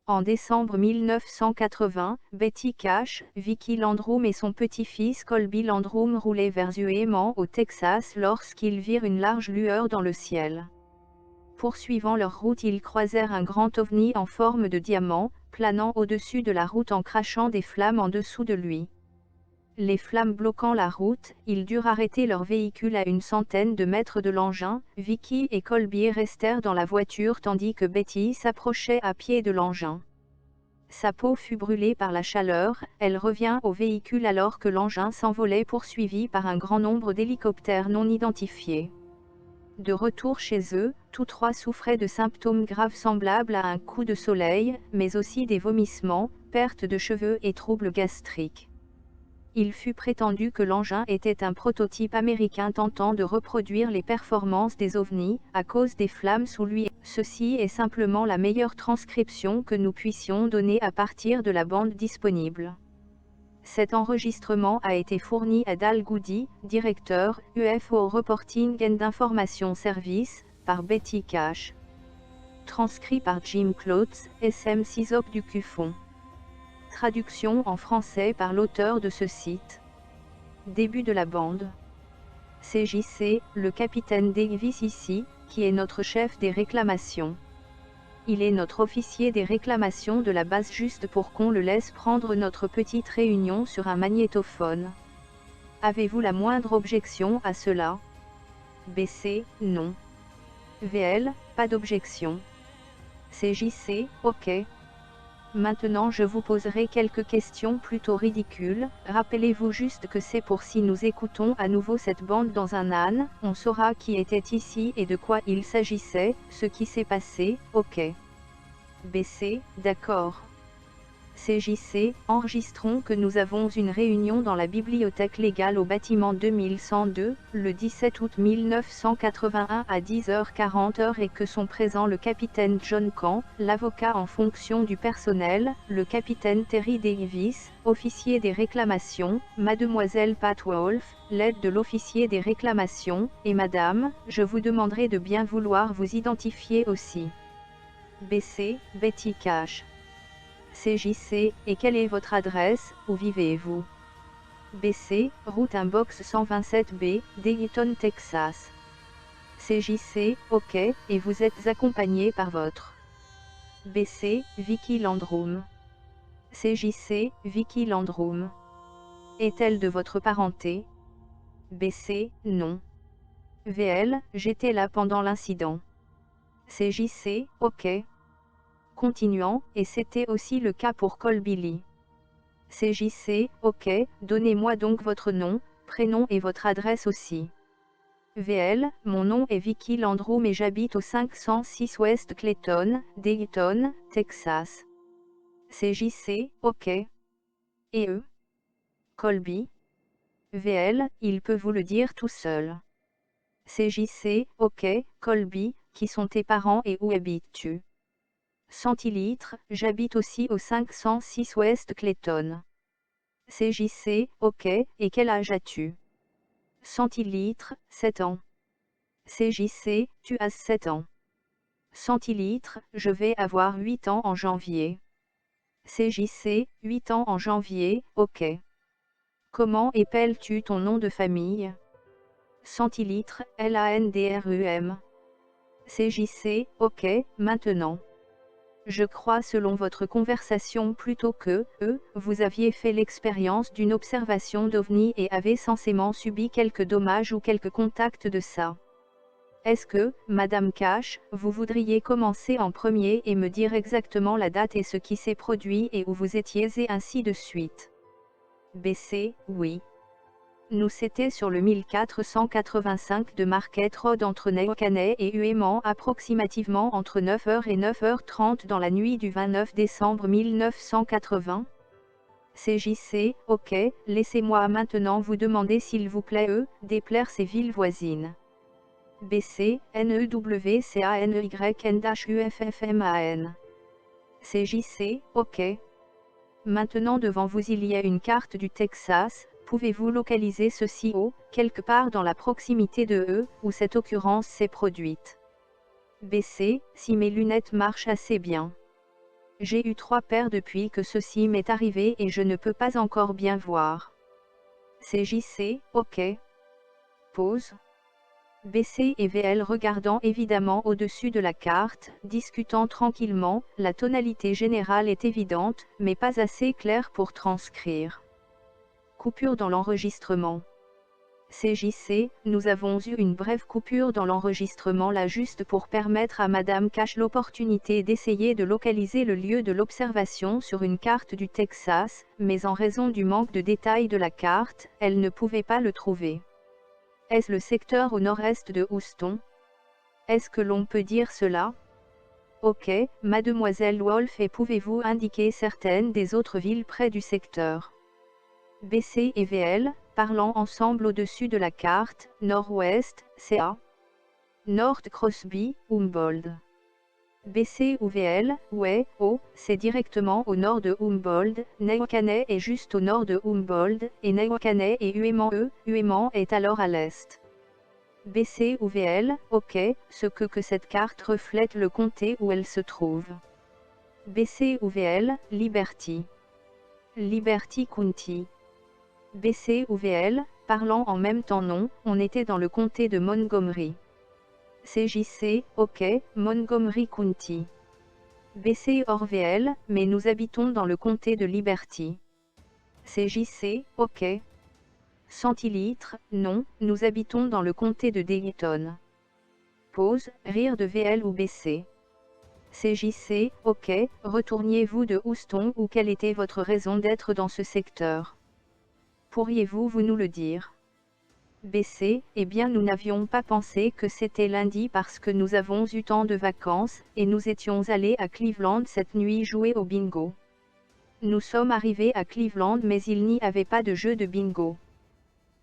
En décembre 1980, Betty Cash, Vicky Landrum et son petit-fils Colby Landrum roulaient vers Uemans au Texas lorsqu'ils virent une large lueur dans le ciel. Poursuivant leur route, ils croisèrent un grand ovni en forme de diamant, planant au-dessus de la route en crachant des flammes en dessous de lui. Les flammes bloquant la route, ils durent arrêter leur véhicule à une centaine de mètres de l'engin. Vicky et Colby restèrent dans la voiture tandis que Betty s'approchait à pied de l'engin. Sa peau fut brûlée par la chaleur, elle revient au véhicule alors que l'engin s'envolait poursuivi par un grand nombre d'hélicoptères non identifiés. De retour chez eux, tous trois souffraient de symptômes graves semblables à un coup de soleil, mais aussi des vomissements, perte de cheveux et troubles gastriques. Il fut prétendu que l'engin était un prototype américain tentant de reproduire les performances des ovnis, à cause des flammes sous lui. Ceci est simplement la meilleure transcription que nous puissions donner à partir de la bande disponible. Cet enregistrement a été fourni à Dal Goody, directeur, UFO Reporting and Information Service, par Betty Cash. Transcrit par Jim Klotz, SM CISOP du CUFON. Traduction en français par l'auteur de ce site. Début de la bande. CJC, le capitaine Davis ici, qui est notre chef des réclamations. Il est notre officier des réclamations de la base juste pour qu'on le laisse prendre notre petite réunion sur un magnétophone. Avez-vous la moindre objection à cela? BC, non. VL, pas d'objection. CJC, ok. Maintenant je vous poserai quelques questions plutôt ridicules. Rappelez-vous juste que c'est pour si nous écoutons à nouveau cette bande dans un âne, on saura qui était ici et de quoi il s'agissait, ce qui s'est passé, ok. BC, d'accord. CJC, enregistrons que nous avons une réunion dans la bibliothèque légale au bâtiment 2102, le 17 août 1981 à 10h40 et que sont présents le capitaine John Camp, l'avocat en fonction du personnel, le capitaine Terry Davis, officier des réclamations, mademoiselle Pat Wolf, l'aide de l'officier des réclamations, et madame, je vous demanderai de bien vouloir vous identifier aussi. BC, Betty Cash. CJC, et quelle est votre adresse, où vivez-vous? BC, route Inbox 127B, Dayton, Texas. CJC, ok, et vous êtes accompagné par votre BC, Vicky Landrum. CJC, Vicky Landrum. Est-elle de votre parenté? BC, non. VL, j'étais là pendant l'incident. CJC, ok. Continuant, et c'était aussi le cas pour Colby Lee. CJC, ok, donnez-moi donc votre nom, prénom et votre adresse aussi. VL, mon nom est Vicky Landrum et j'habite au 506 West Clayton, Dayton, Texas. CJC, ok. Et eux? Colby? VL, il peut vous le dire tout seul. CJC, ok, Colby, qui sont tes parents et où habites-tu? Centilitres, j'habite aussi au 506 West Clayton. CJC, ok, et quel âge as-tu? Centilitres, 7 ans. CJC, tu as 7 ans. Centilitres, je vais avoir 8 ans en janvier. CJC, 8 ans en janvier, ok. Comment épelles-tu ton nom de famille? Centilitres, LANDRUM. CJC, ok, maintenant. Je crois selon votre conversation plutôt que, vous aviez fait l'expérience d'une observation d'OVNI et avez censément subi quelques dommages ou quelques contacts de ça. Est-ce que, Madame Cash, vous voudriez commencer en premier et me dire exactement la date et ce qui s'est produit et où vous étiez et ainsi de suite? BC, oui. Nous c'était sur le 1485 de Market Road entre Neuquanet et Uemans approximativement entre 9h et 9h30 dans la nuit du 29 décembre 1980. CJC, ok, laissez-moi maintenant vous demander s'il vous plaît déplaire ces villes voisines. BC, NEWCANEYNHUFFMAN. CJC, ok. Maintenant devant vous il y a une carte du Texas. Pouvez-vous localiser ceci quelque part dans la proximité de où cette occurrence s'est produite? BC, si mes lunettes marchent assez bien. J'ai eu 3 paires depuis que ceci m'est arrivé et je ne peux pas encore bien voir. CJC, OK. Pause. BC et VL regardant évidemment au-dessus de la carte, discutant tranquillement, la tonalité générale est évidente, mais pas assez claire pour transcrire. Coupure dans l'enregistrement. CJC, nous avons eu une brève coupure dans l'enregistrement là juste pour permettre à Madame Cash l'opportunité d'essayer de localiser le lieu de l'observation sur une carte du Texas, mais en raison du manque de détails de la carte, elle ne pouvait pas le trouver. Est-ce le secteur au nord-est de Houston? Est-ce que l'on peut dire cela? Ok, Mademoiselle Wolf, et pouvez-vous indiquer certaines des autres villes près du secteur? BC et VL, parlant ensemble au-dessus de la carte, nord-ouest, CA. North Crosby, Humboldt. BC ou VL, ouais, oh, c'est directement au nord de Humboldt, Neuquanet est juste au nord de Humboldt, et Neuquanet et Huéman est alors à l'est. BC ou VL, ok, ce que cette carte reflète le comté où elle se trouve. BC ou VL, Liberty. Liberty County. BC ou VL, parlant en même temps non, on était dans le comté de Montgomery. CJC, ok, Montgomery County. BC hors VL, mais nous habitons dans le comté de Liberty. CJC, ok. Centilitres, non, nous habitons dans le comté de Dayton. Pause, rire de VL ou BC. CJC, ok, retourniez-vous de Houston ou quelle était votre raison d'être dans ce secteur? Pourriez-vous nous le dire? BC, eh bien nous n'avions pas pensé que c'était lundi parce que nous avons eu tant de vacances, et nous étions allés à Cleveland cette nuit jouer au bingo. Nous sommes arrivés à Cleveland mais il n'y avait pas de jeu de bingo.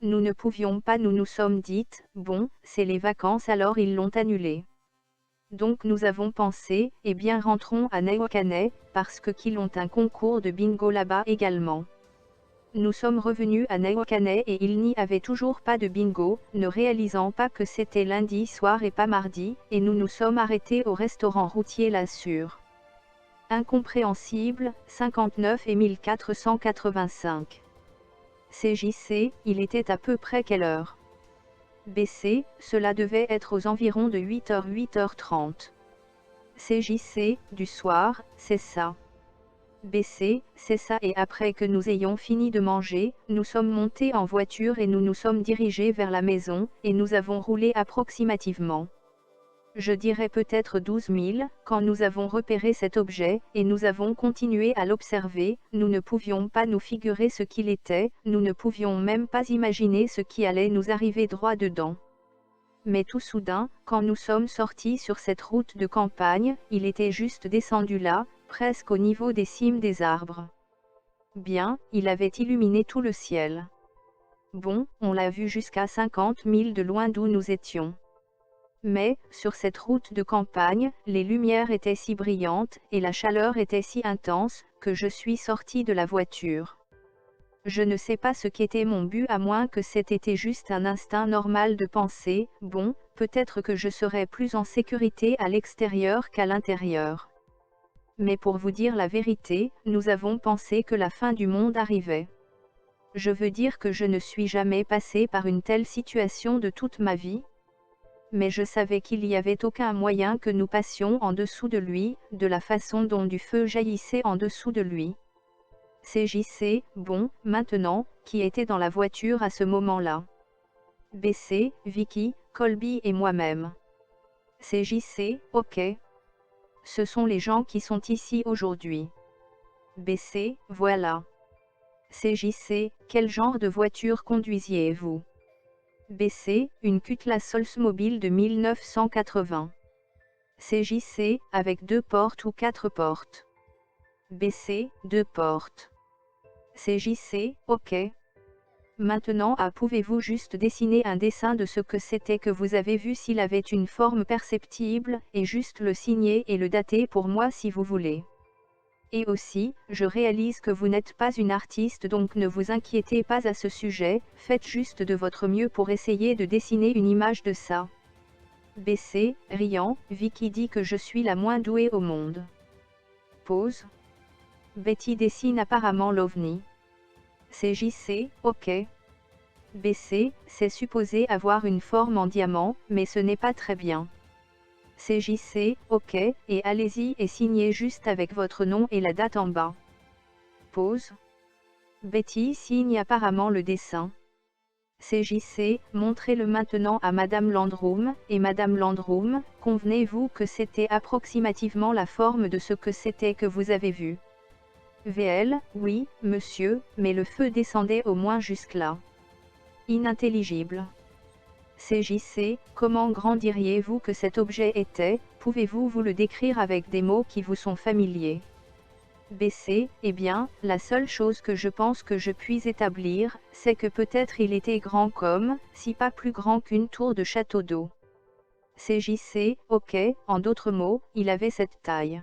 Nous ne pouvions pas, nous nous sommes dites, bon, c'est les vacances alors ils l'ont annulé. Donc nous avons pensé, eh bien rentrons à Neuquanet, parce qu'ils ont un concours de bingo là-bas également. Nous sommes revenus à Neuquanet et il n'y avait toujours pas de bingo, ne réalisant pas que c'était lundi soir et pas mardi, et nous nous sommes arrêtés au restaurant routier La Sûre. Incompréhensible, 59 et 1485. CJC, il était à peu près quelle heure? BC, cela devait être aux environs de 8h 8h30. CJC, du soir, c'est ça. BC, c'est ça, et après que nous ayons fini de manger, nous sommes montés en voiture et nous nous sommes dirigés vers la maison, et nous avons roulé approximativement, je dirais peut-être 12 000, quand nous avons repéré cet objet, et nous avons continué à l'observer, nous ne pouvions pas nous figurer ce qu'il était, nous ne pouvions même pas imaginer ce qui allait nous arriver droit dedans. Mais tout soudain, quand nous sommes sortis sur cette route de campagne, il était juste descendu là, presque au niveau des cimes des arbres. Bien, il avait illuminé tout le ciel. Bon, on l'a vu jusqu'à 50 000 de loin d'où nous étions. Mais, sur cette route de campagne, les lumières étaient si brillantes, et la chaleur était si intense, que je suis sorti de la voiture. Je ne sais pas ce qu'était mon but à moins que c'était juste un instinct normal de penser, bon, peut-être que je serais plus en sécurité à l'extérieur qu'à l'intérieur. Mais pour vous dire la vérité, nous avons pensé que la fin du monde arrivait. Je veux dire que je ne suis jamais passé par une telle situation de toute ma vie. Mais je savais qu'il n'y avait aucun moyen que nous passions en dessous de lui, de la façon dont du feu jaillissait en dessous de lui. CJC, bon, maintenant, qui était dans la voiture à ce moment-là? BC, Vicky, Colby et moi-même. CJC, ok. Ce sont les gens qui sont ici aujourd'hui. BC, voilà. CJC, quel genre de voiture conduisiez-vous? BC, une Cutlass Oldsmobile de 1980. CJC, avec 2 portes ou 4 portes? BC, 2 portes. CJC, ok. Maintenant, pouvez-vous juste dessiner un dessin de ce que c'était que vous avez vu s'il avait une forme perceptible, et juste le signer et le dater pour moi si vous voulez. Et aussi, je réalise que vous n'êtes pas une artiste donc ne vous inquiétez pas à ce sujet, faites juste de votre mieux pour essayer de dessiner une image de ça. BC, riant, Vicky dit que je suis la moins douée au monde. Pause. Betty dessine apparemment l'OVNI. CJC, ok. BC, c'est supposé avoir une forme en diamant, mais ce n'est pas très bien. CJC, ok, et allez-y et signez juste avec votre nom et la date en bas. Pause. Betty signe apparemment le dessin. CJC, montrez-le maintenant à Madame Landrum, et Madame Landrum, convenez-vous que c'était approximativement la forme de ce que c'était que vous avez vu? VL, oui, monsieur, mais le feu descendait au moins jusque-là. Inintelligible. CJC, comment grandiriez-vous que cet objet était, pouvez-vous vous le décrire avec des mots qui vous sont familiers? BC, eh bien, la seule chose que je pense que je puis établir, c'est que peut-être il était grand comme, si pas plus grand qu'une tour de château d'eau. CJC, ok, en d'autres mots, il avait cette taille.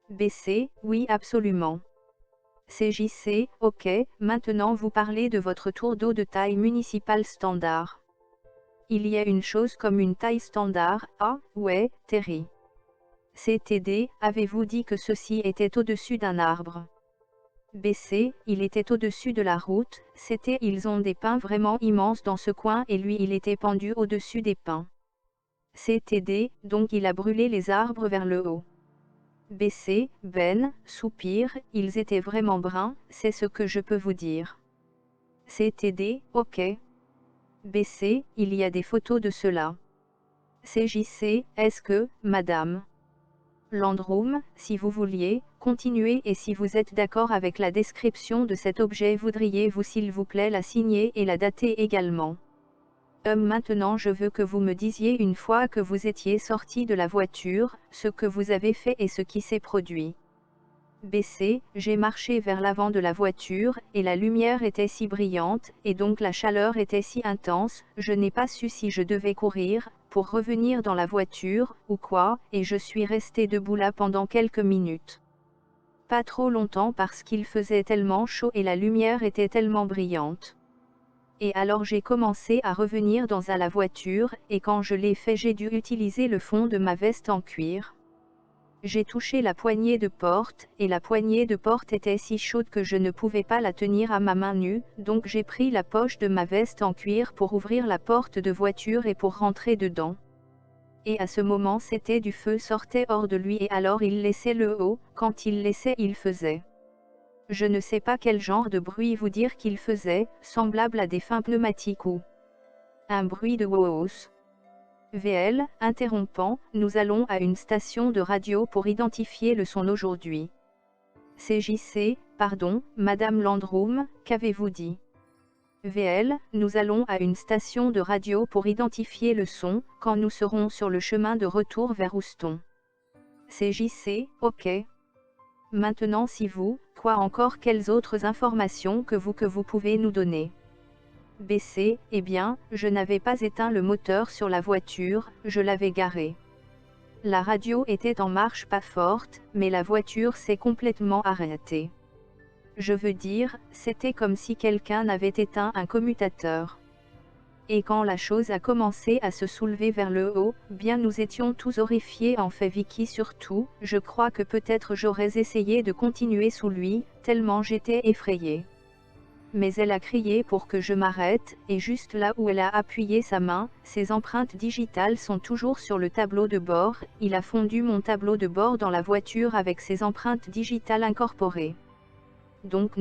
BC, oui absolument. CJC, ok, maintenant vous parlez de votre tour d'eau de taille municipale standard. Il y a une chose comme une taille standard, ah, ouais, Terry. CTD, avez-vous dit que ceci était au-dessus d'un arbre? BC, il était au-dessus de la route, c'était ils ont des pins vraiment immenses dans ce coin et lui il était pendu au-dessus des pins. CTD, donc il a brûlé les arbres vers le haut. BC, Ben, soupir, ils étaient vraiment bruns, c'est ce que je peux vous dire. CTD, ok. BC, il y a des photos de cela. CJC, est-ce que, madame Landrum, si vous vouliez, continuez et si vous êtes d'accord avec la description de cet objet voudriez-vous s'il vous plaît la signer et la dater également. Maintenant je veux que vous me disiez une fois que vous étiez sorti de la voiture, ce que vous avez fait et ce qui s'est produit. BC, j'ai marché vers l'avant de la voiture, et la lumière était si brillante, et donc la chaleur était si intense, je n'ai pas su si je devais courir, pour revenir dans la voiture, ou quoi, et je suis resté debout là pendant quelques minutes. Pas trop longtemps parce qu'il faisait tellement chaud et la lumière était tellement brillante. Et alors j'ai commencé à revenir dans la voiture, et quand je l'ai fait j'ai dû utiliser le fond de ma veste en cuir. J'ai touché la poignée de porte, et la poignée de porte était si chaude que je ne pouvais pas la tenir à ma main nue, donc j'ai pris la poche de ma veste en cuir pour ouvrir la porte de voiture et pour rentrer dedans. Et à ce moment c'était du feu sortait hors de lui et alors il laissait le haut, quand il laissait il faisait. Je ne sais pas quel genre de bruit vous dire qu'il faisait, semblable à des fins pneumatiques ou un bruit de woos. VL, interrompant, nous allons à une station de radio pour identifier le son aujourd'hui. CJC, pardon, Madame Landrum, qu'avez-vous dit? VL, nous allons à une station de radio pour identifier le son, quand nous serons sur le chemin de retour vers Houston. CJC, ok. Maintenant si vous, quoi encore quelles autres informations que vous pouvez nous donner? BC, eh bien, je n'avais pas éteint le moteur sur la voiture, je l'avais garé. La radio était en marche pas forte, mais la voiture s'est complètement arrêtée. Je veux dire, c'était comme si quelqu'un avait éteint un commutateur. Et quand la chose a commencé à se soulever vers le haut, bien nous étions tous horrifiés en fait Vicky surtout, je crois que peut-être j'aurais essayé de continuer sous lui, tellement j'étais effrayée. Mais elle a crié pour que je m'arrête, et juste là où elle a appuyé sa main, ses empreintes digitales sont toujours sur le tableau de bord, il a fondu mon tableau de bord dans la voiture avec ses empreintes digitales incorporées. Donc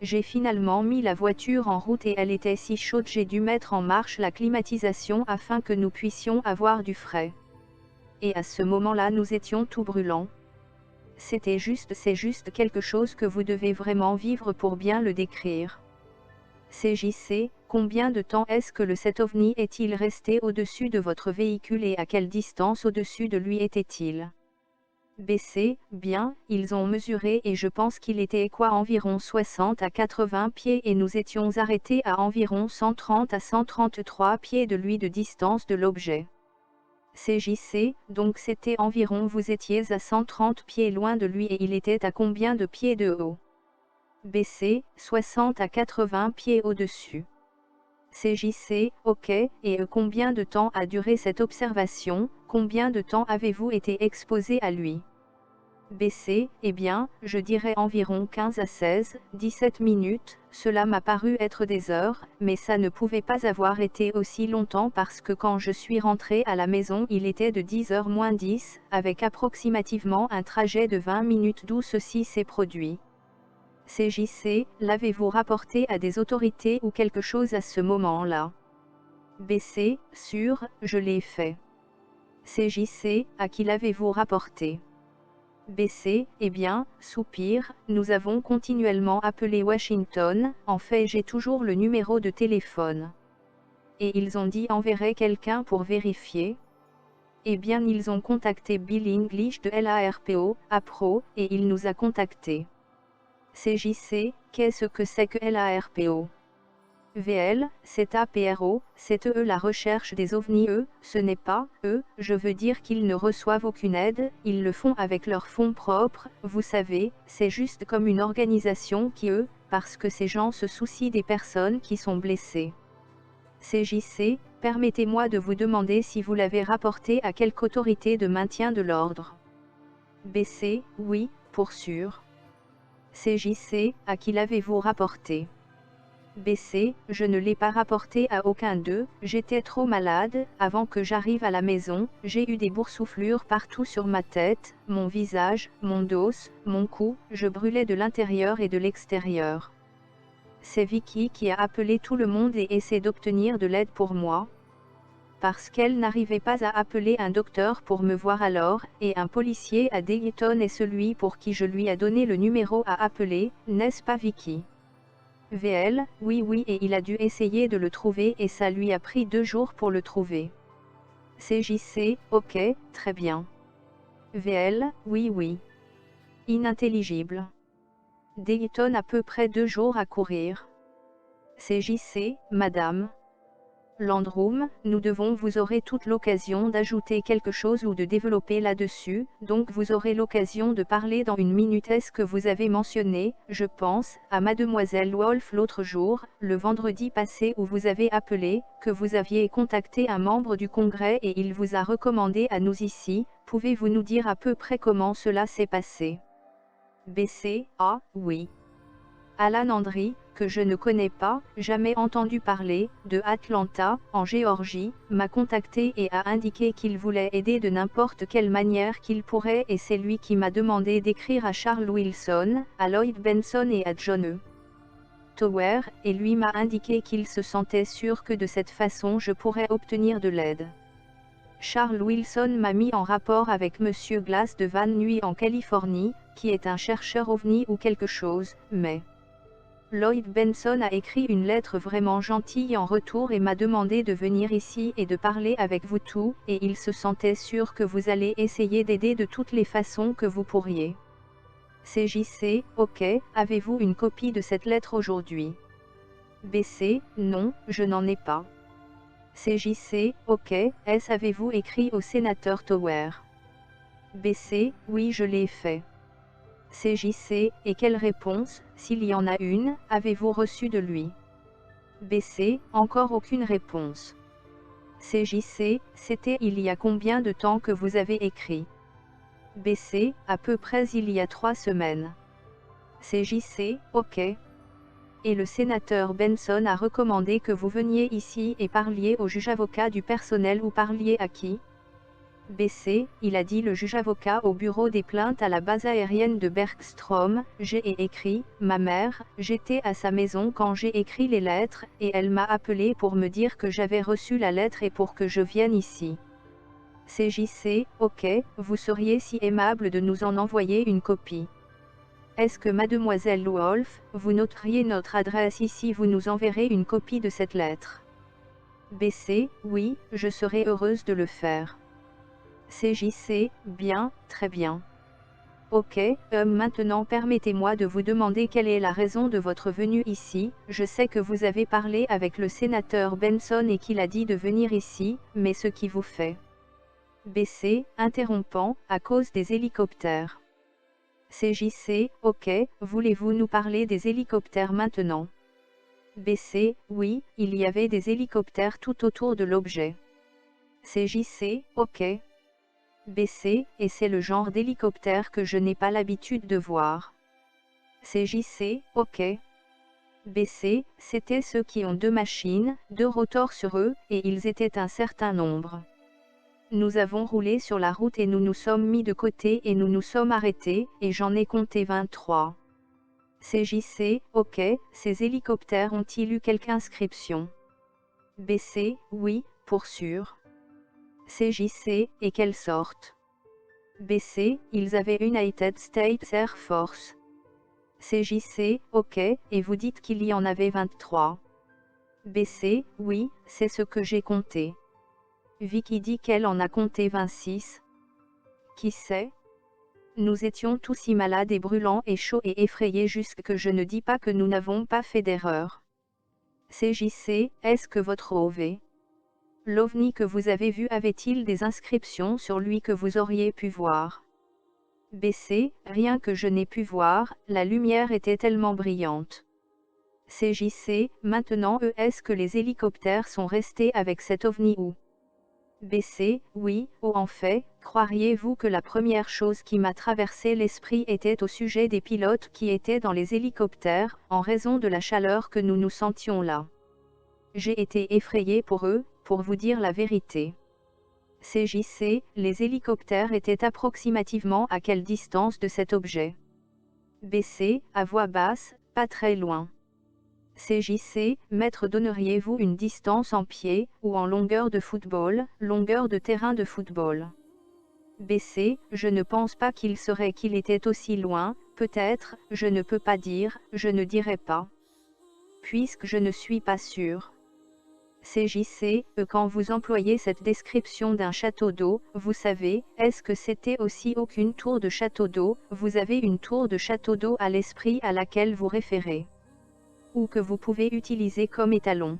j'ai finalement mis la voiture en route et elle était si chaude j'ai dû mettre en marche la climatisation afin que nous puissions avoir du frais. Et à ce moment-là nous étions tout brûlants. C'est juste quelque chose que vous devez vraiment vivre pour bien le décrire. CJC, combien de temps est-ce que cet ovni est-il resté au-dessus de votre véhicule et à quelle distance au-dessus de lui était-il? BC, bien, ils ont mesuré et je pense qu'il était environ 60 à 80 pieds et nous étions arrêtés à environ 130 à 133 pieds de lui de distance de l'objet. CJC, donc c'était environ vous étiez à 130 pieds loin de lui et il était à combien de pieds de haut? BC, 60 à 80 pieds au-dessus. CJC, ok, et combien de temps a duré cette observation, combien de temps avez-vous été exposé à lui? BC, eh bien, je dirais environ 15 à 16, 17 minutes, cela m'a paru être des heures, mais ça ne pouvait pas avoir été aussi longtemps parce que quand je suis rentré à la maison il était de 10h moins 10, avec approximativement un trajet de 20 minutes d'où ceci s'est produit. CJC, l'avez-vous rapporté à des autorités ou quelque chose à ce moment-là? BC, sûr, je l'ai fait. CJC, à qui l'avez-vous rapporté? BC, eh bien, soupir, nous avons continuellement appelé Washington, en fait j'ai toujours le numéro de téléphone. Et ils ont dit enverrait quelqu'un pour vérifier. Eh bien ils ont contacté Bill English de LARPO, APRO, et il nous a contactés. CJC, qu'est-ce que c'est que LARPO? VL, c'est APRO, c'est eux la recherche des ovnis ce n'est pas eux, je veux dire qu'ils ne reçoivent aucune aide, ils le font avec leurs fonds propres, vous savez, c'est juste comme une organisation qui parce que ces gens se soucient des personnes qui sont blessées. CJC, permettez-moi de vous demander si vous l'avez rapporté à quelque autorité de maintien de l'ordre. BC, oui, pour sûr. CJC, à qui l'avez-vous rapporté? BC, je ne l'ai pas rapporté à aucun d'eux, j'étais trop malade, avant que j'arrive à la maison, j'ai eu des boursouflures partout sur ma tête, mon visage, mon dos, mon cou, je brûlais de l'intérieur et de l'extérieur. C'est Vicky qui a appelé tout le monde et essaie d'obtenir de l'aide pour moi. Parce qu'elle n'arrivait pas à appeler un docteur pour me voir alors, et un policier à Dayton est celui pour qui je lui ai donné le numéro à appeler, n'est-ce pas Vicky? VL, oui et il a dû essayer de le trouver et ça lui a pris 2 jours pour le trouver. CJC, ok, très bien. VL, oui. Inintelligible. Dayton à peu près 2 jours à courir. CJC, madame. Landrum, vous aurez toute l'occasion d'ajouter quelque chose ou de développer là-dessus, donc vous aurez l'occasion de parler dans une minute. Est-ce que vous avez mentionné, je pense, à Mademoiselle Wolf l'autre jour, le vendredi passé où vous avez appelé, que vous aviez contacté un membre du Congrès et il vous a recommandé à nous ici, pouvez-vous nous dire à peu près comment cela s'est passé? BC, ah, oui. Alan Andry, que je ne connais pas, jamais entendu parler, de Atlanta, en Géorgie, m'a contacté et a indiqué qu'il voulait aider de n'importe quelle manière qu'il pourrait et c'est lui qui m'a demandé d'écrire à Charles Wilson, à Lloyd Benson et à John E. Tower, et lui m'a indiqué qu'il se sentait sûr que de cette façon je pourrais obtenir de l'aide. Charles Wilson m'a mis en rapport avec Monsieur Glass de Van Nuys en Californie, qui est un chercheur ovni ou quelque chose, mais... Lloyd Benson a écrit une lettre vraiment gentille en retour et m'a demandé de venir ici et de parler avec vous tous, et il se sentait sûr que vous allez essayer d'aider de toutes les façons que vous pourriez. CJC, ok, avez-vous une copie de cette lettre aujourd'hui? BC, non, je n'en ai pas. CJC, ok, avez-vous écrit au sénateur Tower? BC, oui je l'ai fait. CJC, et quelle réponse, s'il y en a une, avez-vous reçu de lui? BC, encore aucune réponse. CJC, c'était il y a combien de temps que vous avez écrit? BC, à peu près il y a 3 semaines. CJC, ok. Et le sénateur Benson a recommandé que vous veniez ici et parliez au juge-avocat du personnel ou parliez à qui? BC, il a dit le juge-avocat au bureau des plaintes à la base aérienne de Bergstrom, j'ai écrit, ma mère, j'étais à sa maison quand j'ai écrit les lettres, et elle m'a appelé pour me dire que j'avais reçu la lettre et pour que je vienne ici. CJC, ok, vous seriez si aimable de nous en envoyer une copie. Est-ce que mademoiselle Wolf, vous noteriez notre adresse ici, vous nous enverrez une copie de cette lettre? BC, oui, je serai heureuse de le faire. CJC, bien, très bien. Ok, maintenant permettez-moi de vous demander quelle est la raison de votre venue ici. Je sais que vous avez parlé avec le sénateur Benson et qu'il a dit de venir ici, mais ce qui vous fait. BC, interrompant, à cause des hélicoptères. CJC, ok, voulez-vous nous parler des hélicoptères maintenant? BC, oui, il y avait des hélicoptères tout autour de l'objet. CJC, ok. BC, et c'est le genre d'hélicoptère que je n'ai pas l'habitude de voir. CJC, ok. BC, c'était ceux qui ont 2 machines, 2 rotors sur eux, et ils étaient un certain nombre. Nous avons roulé sur la route et nous nous sommes mis de côté et nous nous sommes arrêtés, et j'en ai compté 23. CJC, ok, ces hélicoptères ont-ils eu quelque inscription? BC, oui, pour sûr. CJC, et quelle sorte? BC, ils avaient United States Air Force. CJC, ok, et vous dites qu'il y en avait 23. BC, oui, c'est ce que j'ai compté. Vicky dit qu'elle en a compté 26. Qui sait? Nous étions tous si malades et brûlants et chauds et effrayés jusque je ne dis pas que nous n'avons pas fait d'erreur. CJC, est-ce que votre l'OVNI que vous avez vu avait-il des inscriptions sur lui que vous auriez pu voir? BC, rien que je n'ai pu voir, la lumière était tellement brillante. CJC, maintenant est-ce que les hélicoptères sont restés avec cet OVNI ou? BC, oui, en fait, croiriez-vous que la première chose qui m'a traversé l'esprit était au sujet des pilotes qui étaient dans les hélicoptères, en raison de la chaleur que nous nous sentions là. J'ai été effrayé pour eux, pour vous dire la vérité. CJC, les hélicoptères étaient approximativement à quelle distance de cet objet? BC, à voix basse, pas très loin. CJC, maître, donneriez-vous une distance en pied, ou en longueur de football, longueur de terrain de football? BC, je ne pense pas qu'il était aussi loin, peut-être, je ne peux pas dire, je ne dirai pas. Puisque je ne suis pas sûr. CJC, quand vous employez cette description d'un château d'eau, vous savez, est-ce que c'était aussi aucune tour de château d'eau? Vous avez une tour de château d'eau à l'esprit à laquelle vous référez? Ou que vous pouvez utiliser comme étalon?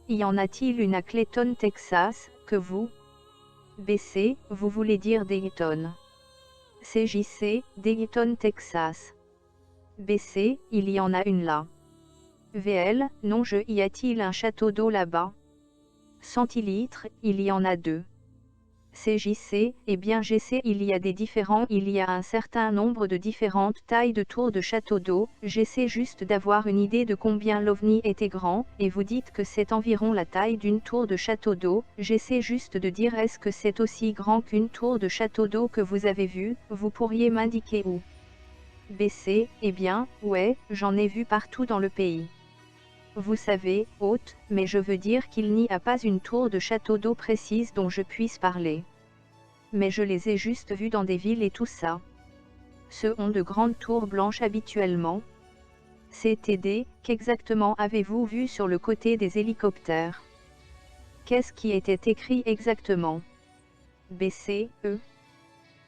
Y en a-t-il une à Clayton, Texas, que vous? BC, vous voulez dire Dayton? CJC, Dayton, Texas. BC, il y en a une là. VL, non, y a-t-il un château d'eau là-bas? Centilitres, il y en a 2. CJC, eh bien GC, il y a un certain nombre de différentes tailles de tours de château d'eau, j'essaie juste d'avoir une idée de combien l'OVNI était grand, et vous dites que c'est environ la taille d'une tour de château d'eau, j'essaie juste de dire est-ce que c'est aussi grand qu'une tour de château d'eau que vous avez vue, vous pourriez m'indiquer où? BC, eh bien, ouais, j'en ai vu partout dans le pays. Vous savez, haute, mais je veux dire qu'il n'y a pas une tour de château d'eau précise dont je puisse parler. Mais je les ai juste vus dans des villes et tout ça. Ceux ont de grandes tours blanches habituellement. CTD, qu'exactement avez-vous vu sur le côté des hélicoptères? Qu'est-ce qui était écrit exactement? BC,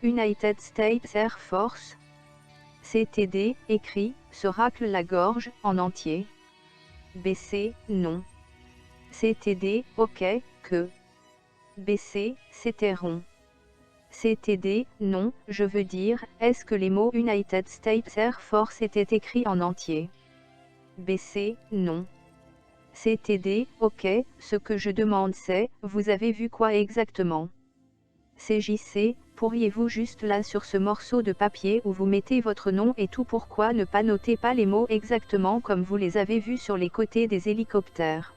United States Air Force. CTD, écrit, se racle la gorge, en entier. BC, non. CTD, ok, que. BC, c'était rond. CTD, non, je veux dire, est-ce que les mots United States Air Force étaient écrits en entier? BC, non. CTD, ok, ce que je demande c'est, vous avez vu quoi exactement? CJC, pourriez-vous juste là sur ce morceau de papier où vous mettez votre nom et tout, pourquoi ne pas noter pas les mots exactement comme vous les avez vus sur les côtés des hélicoptères?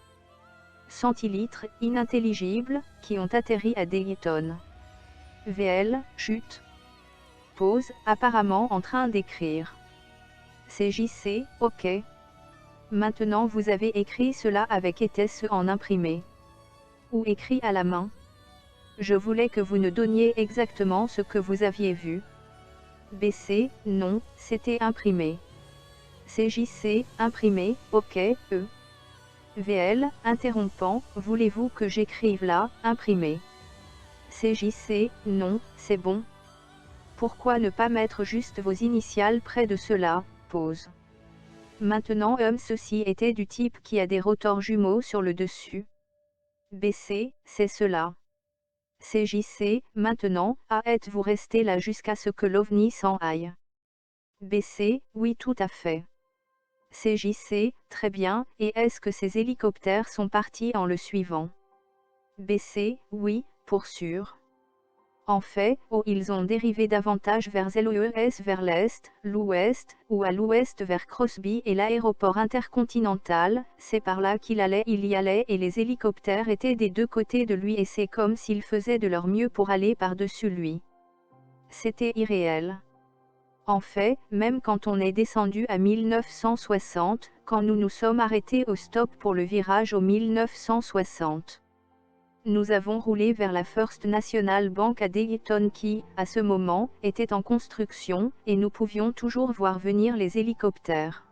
Centilitres, inintelligibles, qui ont atterri à Dayton. VL, chute. Pause, apparemment en train d'écrire. CJC, ok. Maintenant vous avez écrit cela avec était-ce en imprimé? Ou écrit à la main? Je voulais que vous ne donniez exactement ce que vous aviez vu. BC, non, c'était imprimé. CJC, imprimé, ok, VL, interrompant, voulez-vous que j'écrive là, imprimé? CJC, non, c'est bon. Pourquoi ne pas mettre juste vos initiales près de cela? Pause. Maintenant ceci était du type qui a des rotors jumeaux sur le dessus. BC, c'est cela. CJC, maintenant, êtes-vous resté là jusqu'à ce que l'OVNI s'en aille? BC, oui tout à fait. CJC, très bien, et est-ce que ces hélicoptères sont partis en le suivant? BC, oui, pour sûr. En fait, ils ont dérivé davantage vers l'ouest vers l'est, l'ouest, ou à l'ouest vers Crosby et l'aéroport intercontinental, c'est par là qu'il il y allait et les hélicoptères étaient des deux côtés de lui et c'est comme s'ils faisaient de leur mieux pour aller par-dessus lui. C'était irréel. En fait, même quand on est descendu à 1960, quand nous nous sommes arrêtés au stop pour le virage au 1960. Nous avons roulé vers la First National Bank à Dayton qui, à ce moment, était en construction, et nous pouvions toujours voir venir les hélicoptères.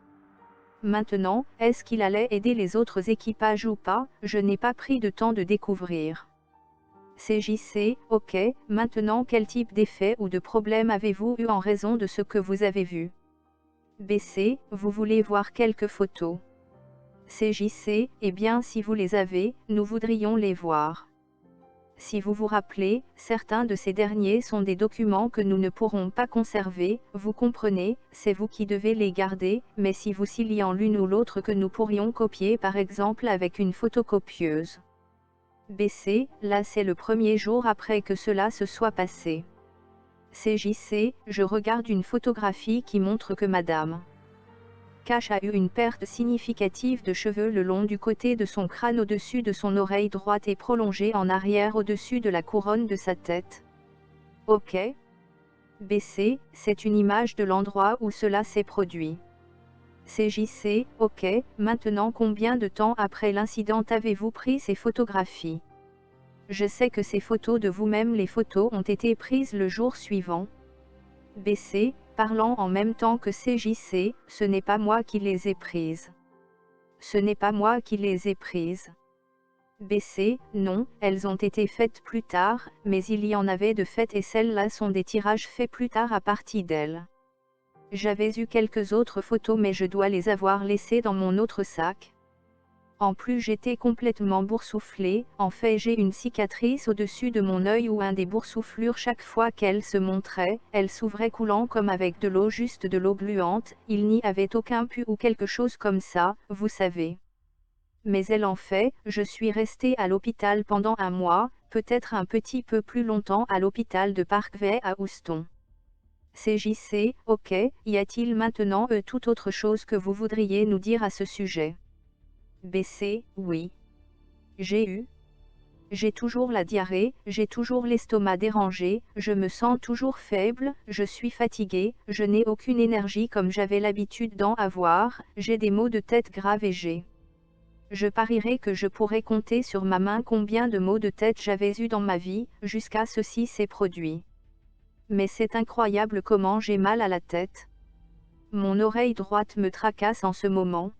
Maintenant, est-ce qu'il allait aider les autres équipages ou pas? Je n'ai pas pris de temps de découvrir. CJC, ok, maintenant quel type d'effet ou de problème avez-vous eu en raison de ce que vous avez vu? BC, vous voulez voir quelques photos? CJC, eh bien si vous les avez, nous voudrions les voir. Si vous vous rappelez, certains de ces derniers sont des documents que nous ne pourrons pas conserver, vous comprenez, c'est vous qui devez les garder, mais si vous s'il y en l'une ou l'autre que nous pourrions copier par exemple avec une photocopieuse. BC, là c'est le premier jour après que cela se soit passé. CJC, je regarde une photographie qui montre que Madame Cash a eu une perte significative de cheveux le long du côté de son crâne au-dessus de son oreille droite et prolongée en arrière au-dessus de la couronne de sa tête. Ok. BC, c'est une image de l'endroit où cela s'est produit. CJC, ok, maintenant combien de temps après l'incident avez-vous pris ces photographies? Je sais que ces photos de vous-même les photos ont été prises le jour suivant. BC, parlant en même temps que CJC, ce n'est pas moi qui les ai prises. Ce n'est pas moi qui les ai prises. BC, non, elles ont été faites plus tard, mais il y en avait de faites et celles-là sont des tirages faits plus tard à partir d'elles. J'avais eu quelques autres photos mais je dois les avoir laissées dans mon autre sac. En plus j'étais complètement boursouflée, en fait j'ai une cicatrice au-dessus de mon œil où un des boursouflures chaque fois qu'elle se montrait, elle s'ouvrait coulant comme avec de l'eau juste de l'eau gluante, il n'y avait aucun pu ou quelque chose comme ça, vous savez. Mais elle en fait, je suis restée à l'hôpital pendant un mois, peut-être un petit peu plus longtemps à l'hôpital de Parkway à Houston. CJC, ok, y a-t-il maintenant toute autre chose que vous voudriez nous dire à ce sujet? BC, oui. J'ai toujours la diarrhée, j'ai toujours l'estomac dérangé, je me sens toujours faible, je suis fatiguée, je n'ai aucune énergie comme j'avais l'habitude d'en avoir, j'ai des maux de tête graves et je parierais que je pourrais compter sur ma main combien de maux de tête j'avais eu dans ma vie, jusqu'à ceci s'est produit. Mais c'est incroyable comment j'ai mal à la tête. Mon oreille droite me tracasse en ce moment.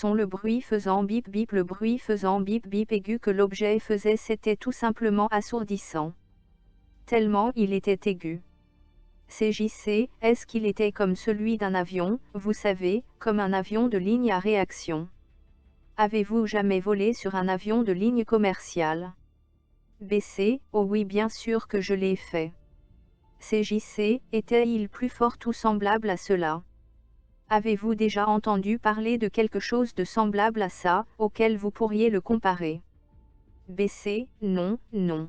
Le bruit faisant bip bip, le bruit faisant bip bip aigu que l'objet faisait, c'était tout simplement assourdissant. Tellement il était aigu. CJC, est-ce qu'il était comme celui d'un avion, vous savez, comme un avion de ligne à réaction? Avez-vous jamais volé sur un avion de ligne commerciale? BC, oh oui bien sûr que je l'ai fait. CJC, était-il plus fort ou semblable à cela? Avez-vous déjà entendu parler de quelque chose de semblable à ça, auquel vous pourriez le comparer? BC, non, non.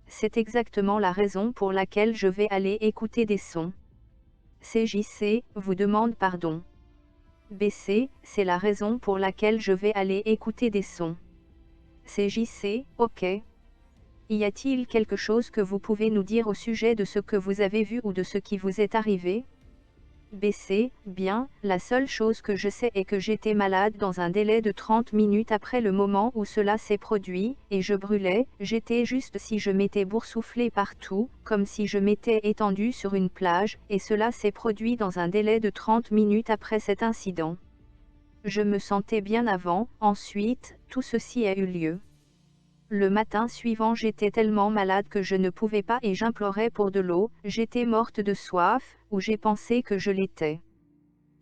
C'est exactement la raison pour laquelle je vais aller écouter des sons. CJC, vous demande pardon. BC, c'est la raison pour laquelle je vais aller écouter des sons. CJC, ok. Y a-t-il quelque chose que vous pouvez nous dire au sujet de ce que vous avez vu ou de ce qui vous est arrivé? BC, bien, la seule chose que je sais est que j'étais malade dans un délai de 30 minutes après le moment où cela s'est produit, et je brûlais, j'étais juste si je m'étais boursouflé partout, comme si je m'étais étendu sur une plage, et cela s'est produit dans un délai de 30 minutes après cet incident. Je me sentais bien avant, ensuite, tout ceci a eu lieu. Le matin suivant j'étais tellement malade que je ne pouvais pas et j'implorais pour de l'eau, j'étais morte de soif, ou j'ai pensé que je l'étais.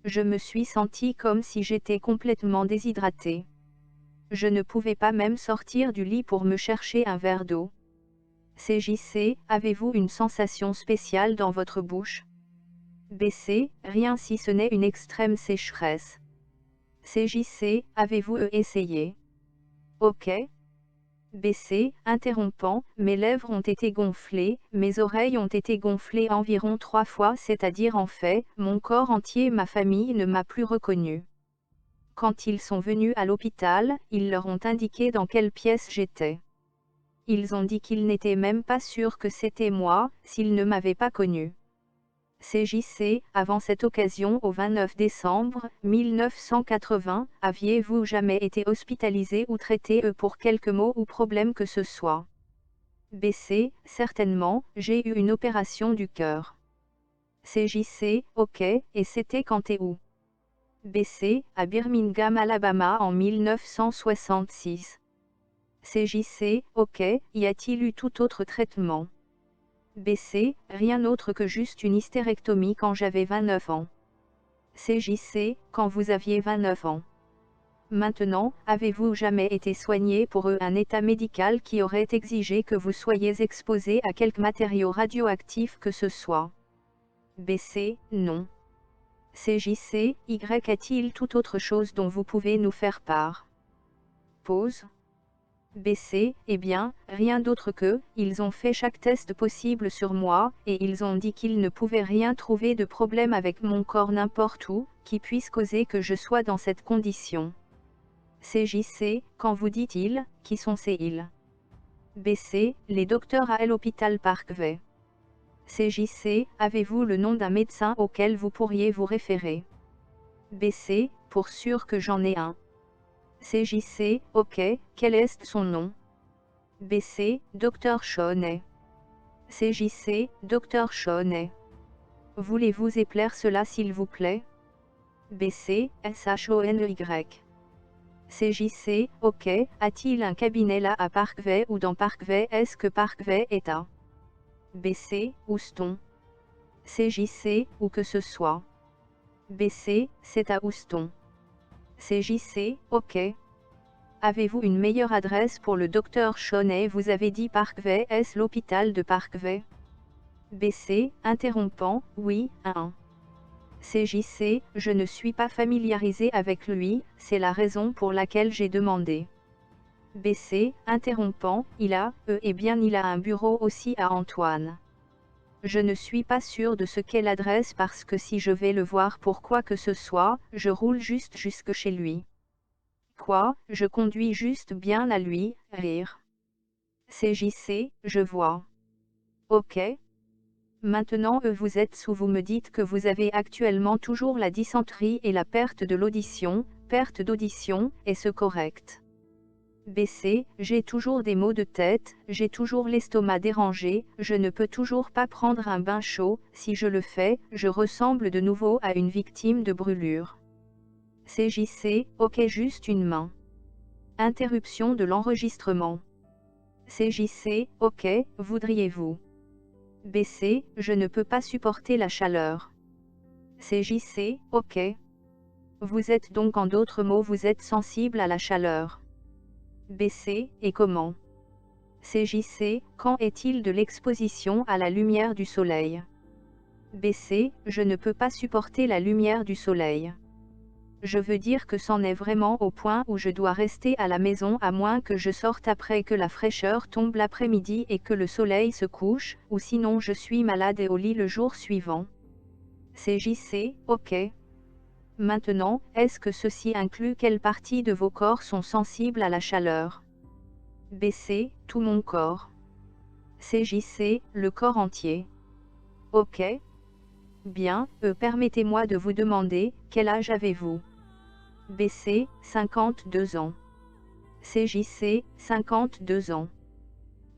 Je me suis sentie comme si j'étais complètement déshydratée. Je ne pouvais pas même sortir du lit pour me chercher un verre d'eau. CJC, avez-vous une sensation spéciale dans votre bouche? BC, rien si ce n'est une extrême sécheresse. CJC, avez-vous essayé? Ok. BC, interrompant, mes lèvres ont été gonflées, mes oreilles ont été gonflées environ 3 fois, c'est-à-dire en fait, mon corps entier, ma famille ne m'a plus reconnu. Quand ils sont venus à l'hôpital, ils leur ont indiqué dans quelle pièce j'étais. Ils ont dit qu'ils n'étaient même pas sûrs que c'était moi, s'ils ne m'avaient pas connu. CJC, avant cette occasion au 29 décembre 1980, aviez-vous jamais été hospitalisé ou traité pour quelque mot ou problème que ce soit? BC, certainement, j'ai eu une opération du cœur. CJC, ok, et c'était quand et où? BC, à Birmingham, Alabama en 1966. CJC, ok, y a-t-il eu tout autre traitement? BC, rien autre que juste une hystérectomie quand j'avais 29 ans. CJC, quand vous aviez 29 ans. Maintenant, avez-vous jamais été soigné pour un état médical qui aurait exigé que vous soyez exposé à quelque matériau radioactif que ce soit? BC, non. CJC, Y a-t-il toute autre chose dont vous pouvez nous faire part? Pause. BC, eh bien, rien d'autre que, ils ont fait chaque test possible sur moi, et ils ont dit qu'ils ne pouvaient rien trouver de problème avec mon corps n'importe où, qui puisse causer que je sois dans cette condition. CJC, quand vous dites ils, qui sont ces ils? BC, les docteurs à l'hôpital Parkway. CJC, avez-vous le nom d'un médecin auquel vous pourriez vous référer? BC, pour sûr que j'en ai un. CJC, ok, quel est son nom? BC, Dr Chaunet. CJC, Dr Chaunet. Voulez-vous éclairer cela s'il vous plaît? BC, SHONEY. CJC, ok, a-t-il un cabinet là à Parkway ou dans Parkway? Est-ce que Parkway est à BC, Houston? CJC, où que ce soit. BC, c'est à Houston. CJC, ok. Avez-vous une meilleure adresse pour le docteur Chaunet? Vous avez dit Parkway, est-ce l'hôpital de Parkway? BC, interrompant, oui, 1. CJC, je ne suis pas familiarisé avec lui, c'est la raison pour laquelle j'ai demandé. BC, interrompant, il a un bureau aussi à Antoine. Je ne suis pas sûr de ce qu'est l'adresse parce que si je vais le voir pour quoi que ce soit, je roule juste jusque chez lui. Quoi, je conduis juste bien à lui, rire. CJC, je vois. Ok. Maintenant vous êtes sous, vous me dites que vous avez actuellement toujours la dysenterie et la perte d'audition, est-ce correct? BC, j'ai toujours des maux de tête, j'ai toujours l'estomac dérangé, je ne peux toujours pas prendre un bain chaud, si je le fais, je ressemble de nouveau à une victime de brûlure. CJC, ok, juste une main. Interruption de l'enregistrement. CJC, ok, voudriez-vous? BC, je ne peux pas supporter la chaleur. CJC, ok. Vous êtes donc, en d'autres mots, vous êtes sensible à la chaleur. BC, et comment? CJC, quand est-il de l'exposition à la lumière du soleil? BC, je ne peux pas supporter la lumière du soleil. Je veux dire que c'en est vraiment au point où je dois rester à la maison à moins que je sorte après que la fraîcheur tombe l'après-midi et que le soleil se couche, ou sinon je suis malade et au lit le jour suivant. CJC, ok. Maintenant, est-ce que ceci inclut quelles parties de vos corps sont sensibles à la chaleur? BC, tout mon corps. CJC, le corps entier. Ok. Bien, permettez-moi de vous demander, quel âge avez-vous? BC, 52 ans. CJC, 52 ans.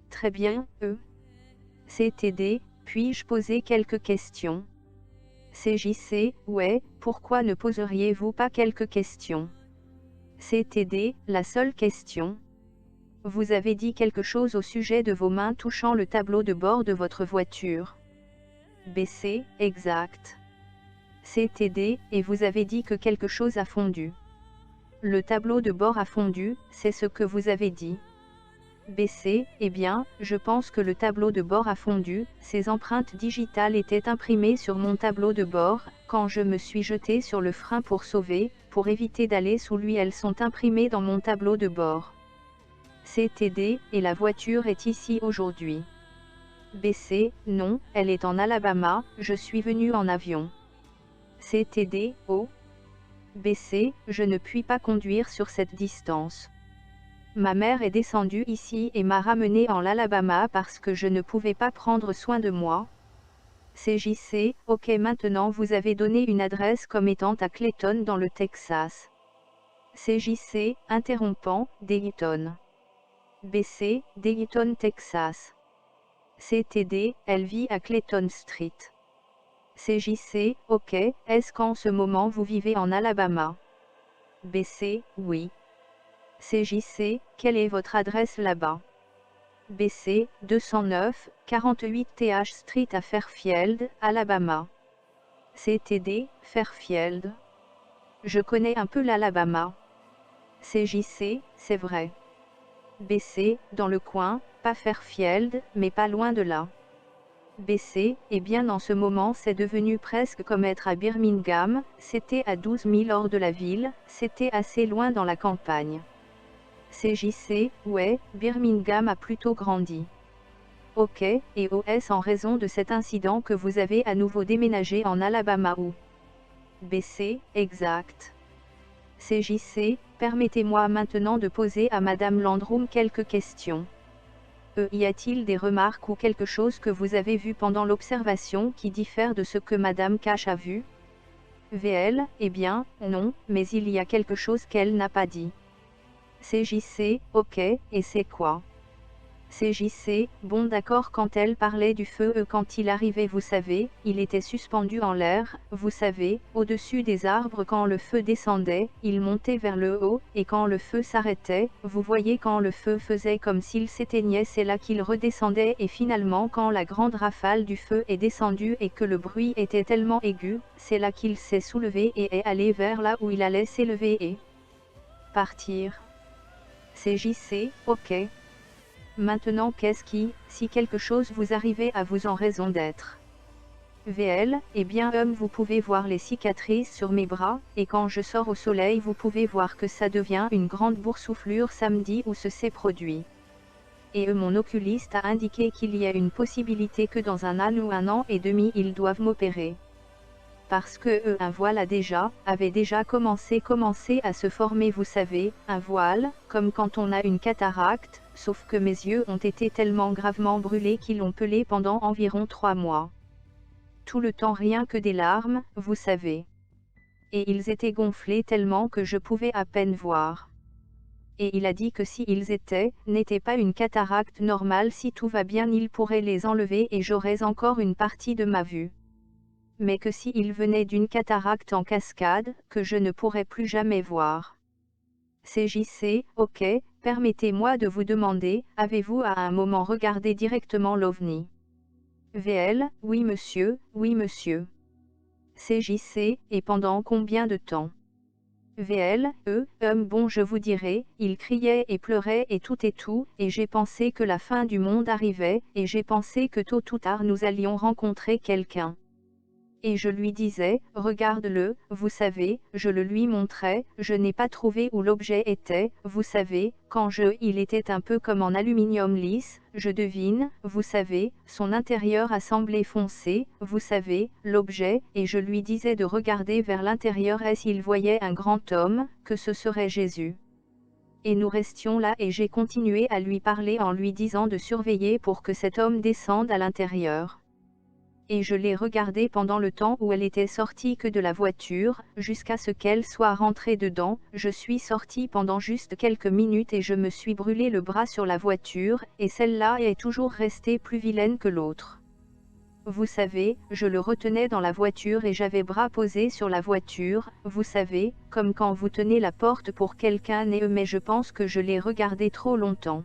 Très bien, CTD, puis-je poser quelques questions? CJC, ouais, pourquoi ne poseriez-vous pas quelques questions? CTD, la seule question. Vous avez dit quelque chose au sujet de vos mains touchant le tableau de bord de votre voiture. BC, exact. CTD, et vous avez dit que quelque chose a fondu. Le tableau de bord a fondu, c'est ce que vous avez dit. BC, eh bien, je pense que le tableau de bord a fondu, ces empreintes digitales étaient imprimées sur mon tableau de bord, quand je me suis jeté sur le frein pour sauver, pour éviter d'aller sous lui, elles sont imprimées dans mon tableau de bord. CTD, et la voiture est ici aujourd'hui. BC, non, elle est en Alabama, je suis venu en avion. CTD, oh. BC, je ne puis pas conduire sur cette distance. Ma mère est descendue ici et m'a ramené en Alabama parce que je ne pouvais pas prendre soin de moi. CJC, ok, maintenant vous avez donné une adresse comme étant à Clayton dans le Texas. CJC, interrompant, Dayton. BC, Dayton, Texas. CTD, elle vit à Clayton Street. CJC, ok, est-ce qu'en ce moment vous vivez en Alabama? BC, oui. CJC, quelle est votre adresse là-bas? BC, 209, 48 TH Street à Fairfield, Alabama. CTD, Fairfield. Je connais un peu l'Alabama. CJC, c'est vrai. BC, dans le coin, pas Fairfield, mais pas loin de là. BC, eh bien en ce moment c'est devenu presque comme être à Birmingham, c'était à 12 000 hors de la ville, c'était assez loin dans la campagne. CJC, ouais, Birmingham a plutôt grandi. Ok, et OS en raison de cet incident que vous avez à nouveau déménagé en Alabama ou BC, exact. CJC, permettez-moi maintenant de poser à Madame Landrum quelques questions. Y a-t-il des remarques ou quelque chose que vous avez vu pendant l'observation qui diffère de ce que Madame Cash a vu? VL, eh bien, non, mais il y a quelque chose qu'elle n'a pas dit. CJC, ok, et c'est quoi? CJC, bon d'accord, quand elle parlait du feu, quand il arrivait, vous savez, il était suspendu en l'air, vous savez, au-dessus des arbres, quand le feu descendait, il montait vers le haut, et quand le feu s'arrêtait, vous voyez, quand le feu faisait comme s'il s'éteignait, c'est là qu'il redescendait, et finalement quand la grande rafale du feu est descendue et que le bruit était tellement aigu, c'est là qu'il s'est soulevé et est allé vers là où il allait s'élever et partir. CJC, ok. Maintenant qu'est-ce qui, si quelque chose vous arrivait à vous en raison d'être? VL, eh bien vous pouvez voir les cicatrices sur mes bras, et quand je sors au soleil vous pouvez voir que ça devient une grande boursouflure samedi où ce s'est produit. Et mon oculiste a indiqué qu'il y a une possibilité que dans un an ou un an et demi ils doivent m'opérer. Parce que un voile avait déjà commencé à se former, vous savez, un voile, comme quand on a une cataracte, sauf que mes yeux ont été tellement gravement brûlés qu'ils ont pelé pendant environ 3 mois. Tout le temps rien que des larmes, vous savez. Et ils étaient gonflés tellement que je pouvais à peine voir. Et il a dit que si ils n'étaient pas une cataracte normale, si tout va bien il pourrait les enlever et j'aurais encore une partie de ma vue. Mais que si il venait d'une cataracte en cascade, que je ne pourrais plus jamais voir. CJC, ok, permettez-moi de vous demander, avez-vous à un moment regardé directement l'OVNI? VL, oui monsieur, oui monsieur. CJC, et pendant combien de temps? VL, bon je vous dirai, il criait et pleurait et tout, et j'ai pensé que la fin du monde arrivait, et j'ai pensé que tôt ou tard nous allions rencontrer quelqu'un. Et je lui disais, regarde-le, vous savez, je le lui montrais, je n'ai pas trouvé où l'objet était, vous savez, il était un peu comme en aluminium lisse, je devine, vous savez, son intérieur a semblé foncé, vous savez, l'objet, et je lui disais de regarder vers l'intérieur et s'il voyait un grand homme, que ce serait Jésus. Et nous restions là et j'ai continué à lui parler en lui disant de surveiller pour que cet homme descende à l'intérieur. Et je l'ai regardée pendant le temps où elle était sortie que de la voiture, jusqu'à ce qu'elle soit rentrée dedans, je suis sortie pendant juste quelques minutes et je me suis brûlé le bras sur la voiture, et celle-là est toujours restée plus vilaine que l'autre. Vous savez, je le retenais dans la voiture et j'avais bras posés sur la voiture, vous savez, comme quand vous tenez la porte pour quelqu'un mais je pense que je l'ai regardé trop longtemps.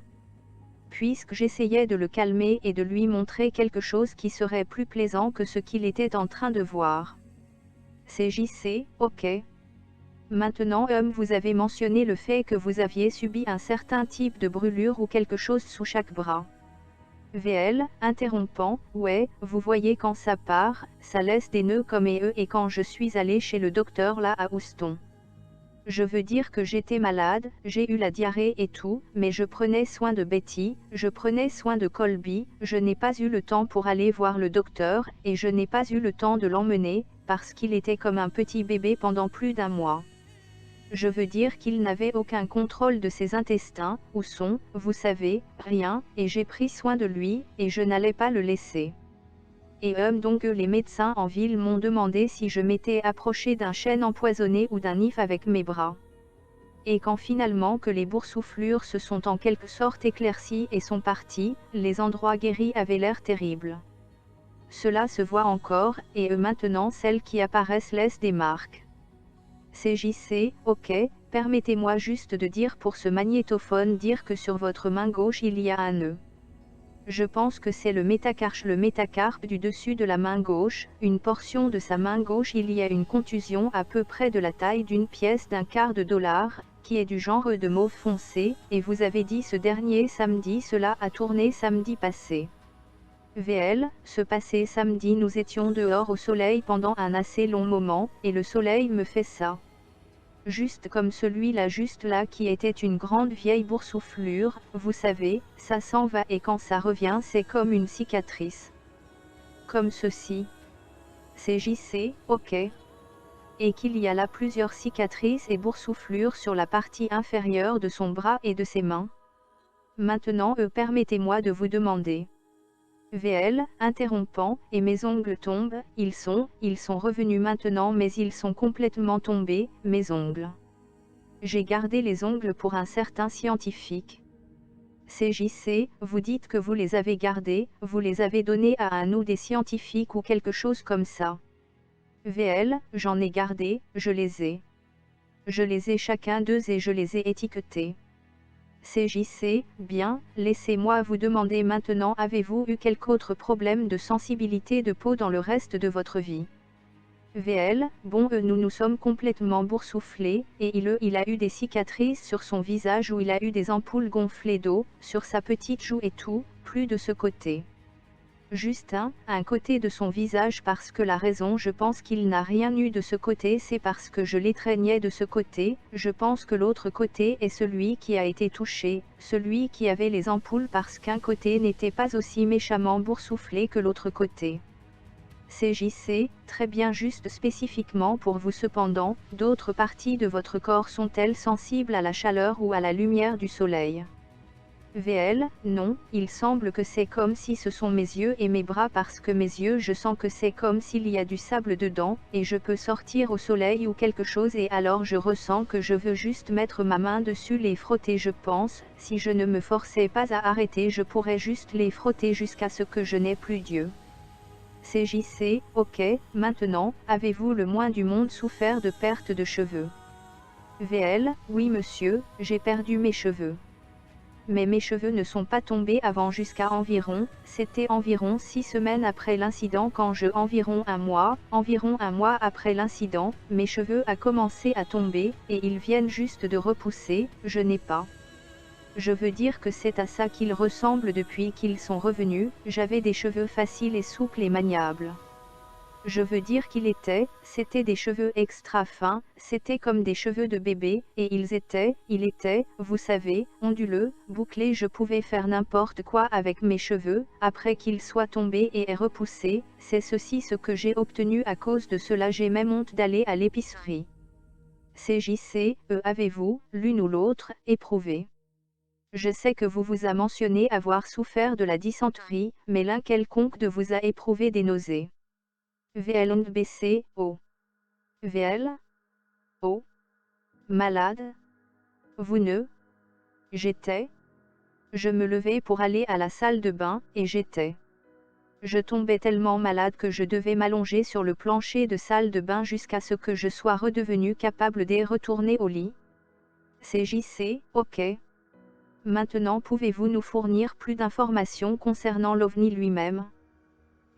Puisque j'essayais de le calmer et de lui montrer quelque chose qui serait plus plaisant que ce qu'il était en train de voir. CJC, ok. Maintenant vous avez mentionné le fait que vous aviez subi un certain type de brûlure ou quelque chose sous chaque bras. VL, interrompant, ouais, vous voyez quand ça part, ça laisse des nœuds comme et quand je suis allé chez le docteur là à Houston. Je veux dire que j'étais malade, j'ai eu la diarrhée et tout, mais je prenais soin de Betty, je prenais soin de Colby, je n'ai pas eu le temps pour aller voir le docteur, et je n'ai pas eu le temps de l'emmener, parce qu'il était comme un petit bébé pendant plus d'un mois. Je veux dire qu'il n'avait aucun contrôle de ses intestins, ou son, vous savez, rien, et j'ai pris soin de lui, et je n'allais pas le laisser. Et donc les médecins en ville m'ont demandé si je m'étais approché d'un chêne empoisonné ou d'un if avec mes bras. Et quand finalement que les boursouflures se sont en quelque sorte éclaircies et sont parties, les endroits guéris avaient l'air terribles. Cela se voit encore, et maintenant celles qui apparaissent laissent des marques. CJC, ok, permettez-moi juste de dire pour ce magnétophone dire que sur votre main gauche il y a un nœud. Je pense que c'est le métacarpe du dessus de la main gauche, une portion de sa main gauche il y a une contusion à peu près de la taille d'une pièce d'un quart de dollar, qui est du genre de mauve foncé, et vous avez dit ce dernier samedi cela a tourné samedi passé. VL, ce passé samedi nous étions dehors au soleil pendant un assez long moment, et le soleil me fait ça. Juste comme celui-là juste là qui était une grande vieille boursouflure, vous savez, ça s'en va et quand ça revient c'est comme une cicatrice. Comme ceci. C'est JC, ok. Et qu'il y a là plusieurs cicatrices et boursouflures sur la partie inférieure de son bras et de ses mains. Maintenant permettez-moi de vous demander. VL, interrompant, et mes ongles tombent, ils sont revenus maintenant mais ils sont complètement tombés, mes ongles. J'ai gardé les ongles pour un certain scientifique. CJC, vous dites que vous les avez gardés, vous les avez donnés à un ou des scientifiques ou quelque chose comme ça. VL, j'en ai gardé, je les ai. Je les ai chacun d'eux et je les ai étiquetés. CJC, bien, laissez-moi vous demander maintenant avez-vous eu quelque autre problème de sensibilité de peau dans le reste de votre vie? VL, bon nous nous sommes complètement boursouflés, et il a eu des cicatrices sur son visage où il a eu des ampoules gonflées d'eau, sur sa petite joue et tout, plus de ce côté. Juste un côté de son visage parce que la raison je pense qu'il n'a rien eu de ce côté c'est parce que je l'étreignais de ce côté, je pense que l'autre côté est celui qui a été touché, celui qui avait les ampoules parce qu'un côté n'était pas aussi méchamment boursouflé que l'autre côté. CJC, très bien juste spécifiquement pour vous cependant, d'autres parties de votre corps sont-elles sensibles à la chaleur ou à la lumière du soleil? VL, non, il semble que c'est comme si ce sont mes yeux et mes bras parce que mes yeux je sens que c'est comme s'il y a du sable dedans, et je peux sortir au soleil ou quelque chose et alors je ressens que je veux juste mettre ma main dessus les frotter je pense, si je ne me forçais pas à arrêter je pourrais juste les frotter jusqu'à ce que je n'ai plus d'yeux. CJC, ok, maintenant, avez-vous le moins du monde souffert de perte de cheveux? VL, oui monsieur, j'ai perdu mes cheveux. Mais mes cheveux ne sont pas tombés avant jusqu'à c'était environ 6 semaines après l'incident quand environ un mois après l'incident, mes cheveux a commencé à tomber, et ils viennent juste de repousser, je n'ai pas. Je veux dire que c'est à ça qu'ils ressemblent depuis qu'ils sont revenus, j'avais des cheveux faciles et souples et maniables. Je veux dire c'était des cheveux extra fins, c'était comme des cheveux de bébé, et il était, vous savez, onduleux, bouclés je pouvais faire n'importe quoi avec mes cheveux, après qu'ils soient tombés et repoussés, c'est ceci ce que j'ai obtenu à cause de cela j'ai même honte d'aller à l'épicerie. CJC, avez-vous, l'une ou l'autre, éprouvé? Je sais que vous vous a mentionné avoir souffert de la dysenterie, mais l'un quelconque de vous a éprouvé des nausées. VL and BC, O. VL? O. Malade? Vous ne? J'étais? Je me levais pour aller à la salle de bain, et j'étais. Je tombais tellement malade que je devais m'allonger sur le plancher de salle de bain jusqu'à ce que je sois redevenu capable d'y retourner au lit. CJC, ok. Maintenant pouvez-vous nous fournir plus d'informations concernant l'OVNI lui-même?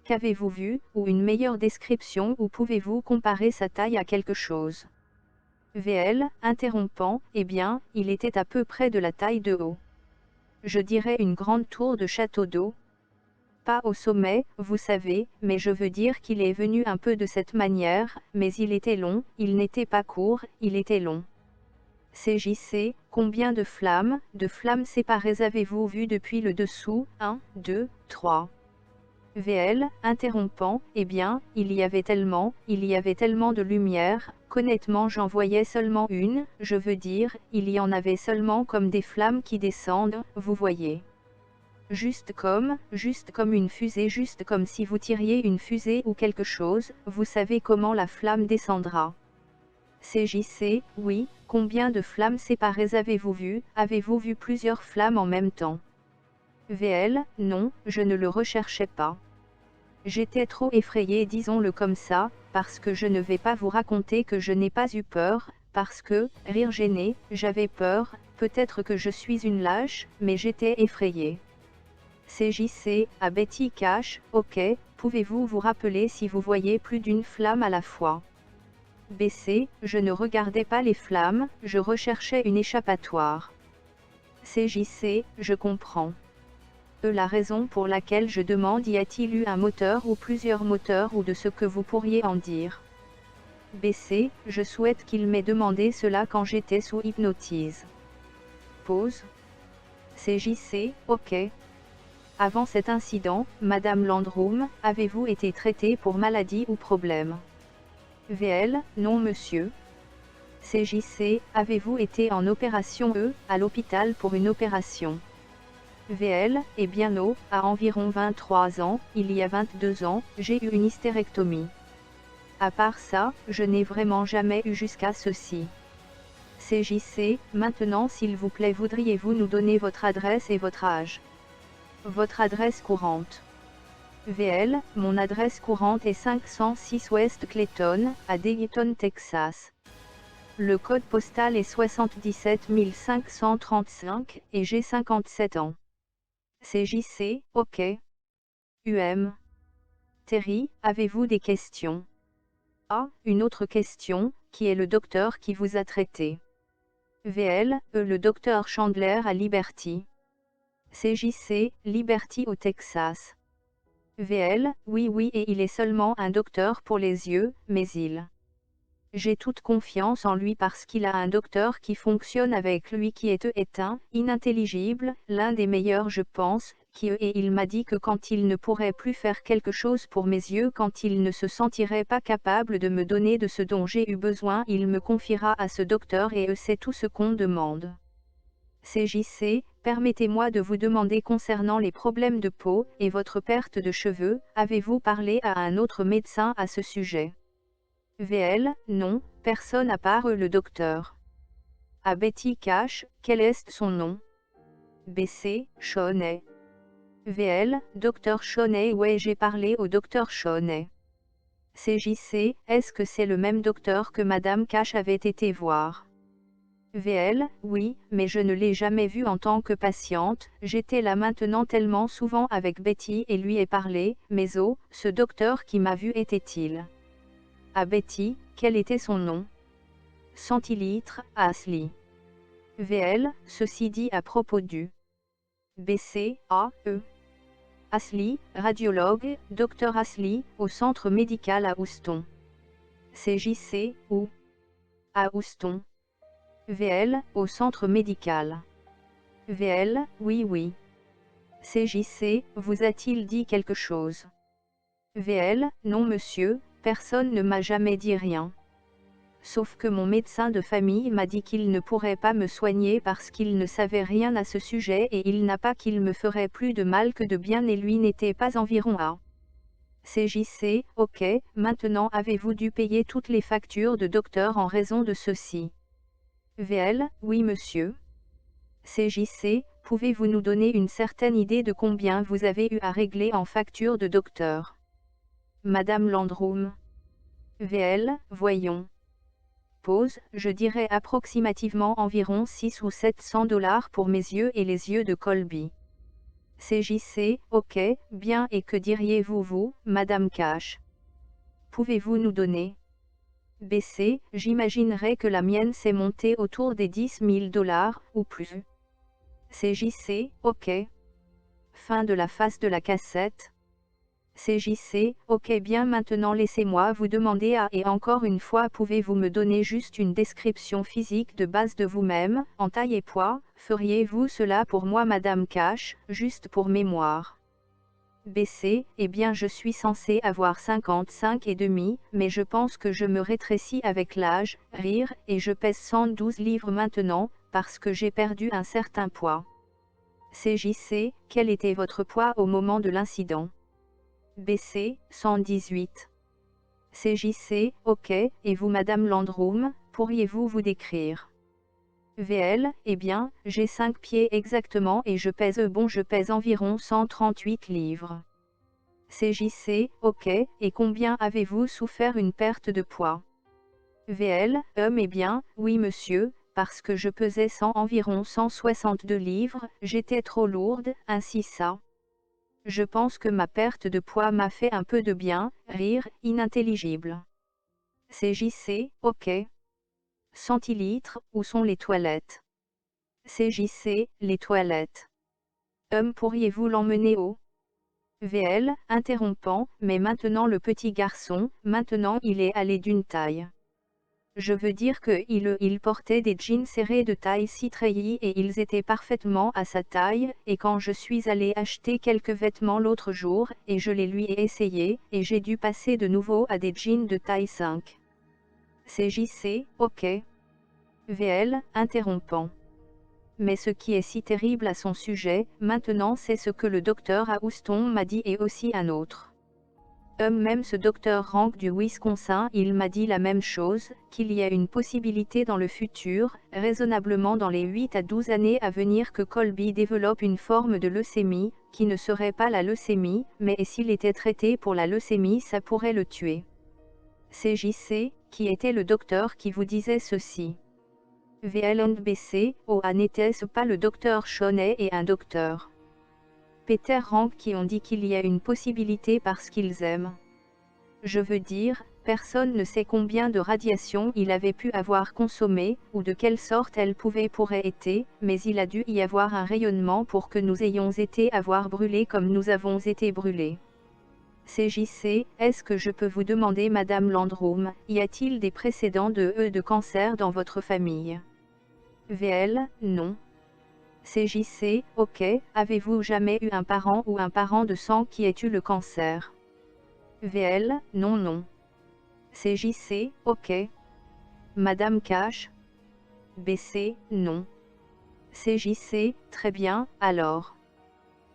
Qu'avez-vous vu, ou une meilleure description ou pouvez-vous comparer sa taille à quelque chose? VL, interrompant, eh bien, il était à peu près de la taille de haut. Je dirais une grande tour de château d'eau. Pas au sommet, vous savez, mais je veux dire qu'il est venu un peu de cette manière, mais il était long, il n'était pas court, il était long. CJC, combien de flammes séparées avez-vous vu depuis le dessous? 1, 2, 3. VL, interrompant, eh bien, il y avait tellement de lumière, qu'honnêtement j'en voyais seulement une, je veux dire, il y en avait seulement comme des flammes qui descendent, vous voyez. Juste comme une fusée, juste comme si vous tiriez une fusée ou quelque chose, vous savez comment la flamme descendra. CJC, oui, combien de flammes séparées avez-vous vu? Avez-vous vu plusieurs flammes en même temps? VL, non, je ne le recherchais pas. J'étais trop effrayée, disons-le comme ça, parce que je ne vais pas vous raconter que je n'ai pas eu peur, parce que, rire gêné, j'avais peur, peut-être que je suis une lâche, mais j'étais effrayée. CJC, à Betty Cash, ok, pouvez-vous vous rappeler si vous voyez plus d'une flamme à la fois? BC, je ne regardais pas les flammes, je recherchais une échappatoire. CJC, je comprends. La raison pour laquelle je demande, y a-t-il eu un moteur ou plusieurs moteurs ou de ce que vous pourriez en dire? BC, je souhaite qu'il m'ait demandé cela quand j'étais sous hypnotise. Pause. CJC, ok. Avant cet incident, Madame Landrum, avez-vous été traitée pour maladie ou problème? VL, non monsieur. CJC, avez-vous été en opération à l'hôpital pour une opération? VL, eh bien non, à environ 23 ans, il y a 22 ans, j'ai eu une hystérectomie. À part ça, je n'ai vraiment jamais eu jusqu'à ceci. CJC, maintenant s'il vous plaît voudriez-vous nous donner votre adresse et votre âge? Votre adresse courante. VL, mon adresse courante est 506 West Clayton, à Dayton, Texas. Le code postal est 77 535, et j'ai 57 ans. CJC, ok. Terry, avez-vous des questions? Une autre question, qui est le docteur qui vous a traité? VL, le docteur Chandler à Liberty. CJC, Liberty au Texas. VL, oui et il est seulement un docteur pour les yeux, mais j'ai toute confiance en lui parce qu'il a un docteur qui fonctionne avec lui qui est inintelligible, l'un des meilleurs je pense, et il m'a dit que quand il ne pourrait plus faire quelque chose pour mes yeux, quand il ne se sentirait pas capable de me donner de ce dont j'ai eu besoin, il me confiera à ce docteur et c'est tout ce qu'on demande. CJC, permettez-moi de vous demander concernant les problèmes de peau et votre perte de cheveux, avez-vous parlé à un autre médecin à ce sujet? VL, non, personne à part le docteur. À Betty Cash, quel est son nom? BC, Shawnee. VL, Dr Shawnee, ouais j'ai parlé au Dr Shawnee. CJC, est-ce que c'est le même docteur que Madame Cash avait été voir? VL, oui, mais je ne l'ai jamais vu en tant que patiente, j'étais là maintenant tellement souvent avec Betty et lui ai parlé, mais oh, ce docteur qui m'a vu était-il? À Betty, quel était son nom? Centilitre, Ashley. VL, ceci dit à propos du BC, Ashley, radiologue, Dr Ashley, au centre médical à Houston. CJC, où? À Houston. VL, au centre médical. VL, oui. CJC, vous a-t-il dit quelque chose? VL, non monsieur, personne ne m'a jamais dit rien. Sauf que mon médecin de famille m'a dit qu'il ne pourrait pas me soigner parce qu'il ne savait rien à ce sujet et il n'a pas qu'il me ferait plus de mal que de bien et lui n'était pas environ à. CJC, ok, maintenant avez-vous dû payer toutes les factures de docteur en raison de ceci? VL, oui monsieur. CJC, pouvez-vous nous donner une certaine idée de combien vous avez eu à régler en facture de docteur? Madame Landrum. VL, voyons. Pause, je dirais approximativement environ 6 ou 700 $ pour mes yeux et les yeux de Colby. CJC, ok, bien et que diriez-vous vous, Madame Cash? Pouvez-vous nous donner? BC, j'imaginerais que la mienne s'est montée autour des 10 000 $ ou plus. CJC, ok. Fin de la face de la cassette. CJC, ok bien maintenant laissez-moi vous demander et encore une fois pouvez-vous me donner juste une description physique de base de vous-même, en taille et poids, feriez-vous cela pour moi Madame Cash, juste pour mémoire. BC, eh bien je suis censé avoir 55 et demi, mais je pense que je me rétrécis avec l'âge, rire, et je pèse 112 livres maintenant, parce que j'ai perdu un certain poids. CJC, quel était votre poids au moment de l'incident? BC, 118. CJC, ok, et vous Madame Landrum, pourriez-vous vous décrire? VL, eh bien, j'ai 5 pieds exactement et je pèse environ 138 livres. CJC, ok, et combien avez-vous souffert une perte de poids? VL, eh bien, oui monsieur, parce que je pesais environ 162 livres, j'étais trop lourde, ainsi ça. Je pense que ma perte de poids m'a fait un peu de bien, rire, inintelligible. CJC, ok. Centilitres, où sont les toilettes? CJC, les toilettes. Pourriez-vous l'emmener au VL, interrompant, mais maintenant le petit garçon, maintenant il est allé d'une taille. Je veux dire que il portait des jeans serrés de taille si treillis et ils étaient parfaitement à sa taille, et quand je suis allé acheter quelques vêtements l'autre jour, et je les lui ai essayés, et j'ai dû passer de nouveau à des jeans de taille 5. CJC, ok. VL, interrompant. Mais ce qui est si terrible à son sujet, maintenant c'est ce que le docteur à Houston m'a dit et aussi un autre. Même ce docteur Rank du Wisconsin, il m'a dit la même chose, qu'il y a une possibilité dans le futur, raisonnablement dans les 8 à 12 années à venir que Colby développe une forme de leucémie, qui ne serait pas la leucémie, mais s'il était traité pour la leucémie ça pourrait le tuer. CJC, qui était le docteur qui vous disait ceci? VLNBC, n'était-ce pas le docteur Shoney et un docteur Peter Rank qui ont dit qu'il y a une possibilité parce qu'ils aiment. Je veux dire, personne ne sait combien de radiation il avait pu avoir consommé, ou de quelle sorte elle pourrait être, mais il a dû y avoir un rayonnement pour que nous ayons été brûlés comme nous avons été brûlés. CJC, est-ce que je peux vous demander Madame Landrum, y a-t-il des précédents de cancer dans votre famille? VL, non. CJC, ok, avez-vous jamais eu un parent ou un parent de sang qui ait eu le cancer? VL, non non. CJC, ok. Madame Cash? BC, non. CJC, très bien, alors.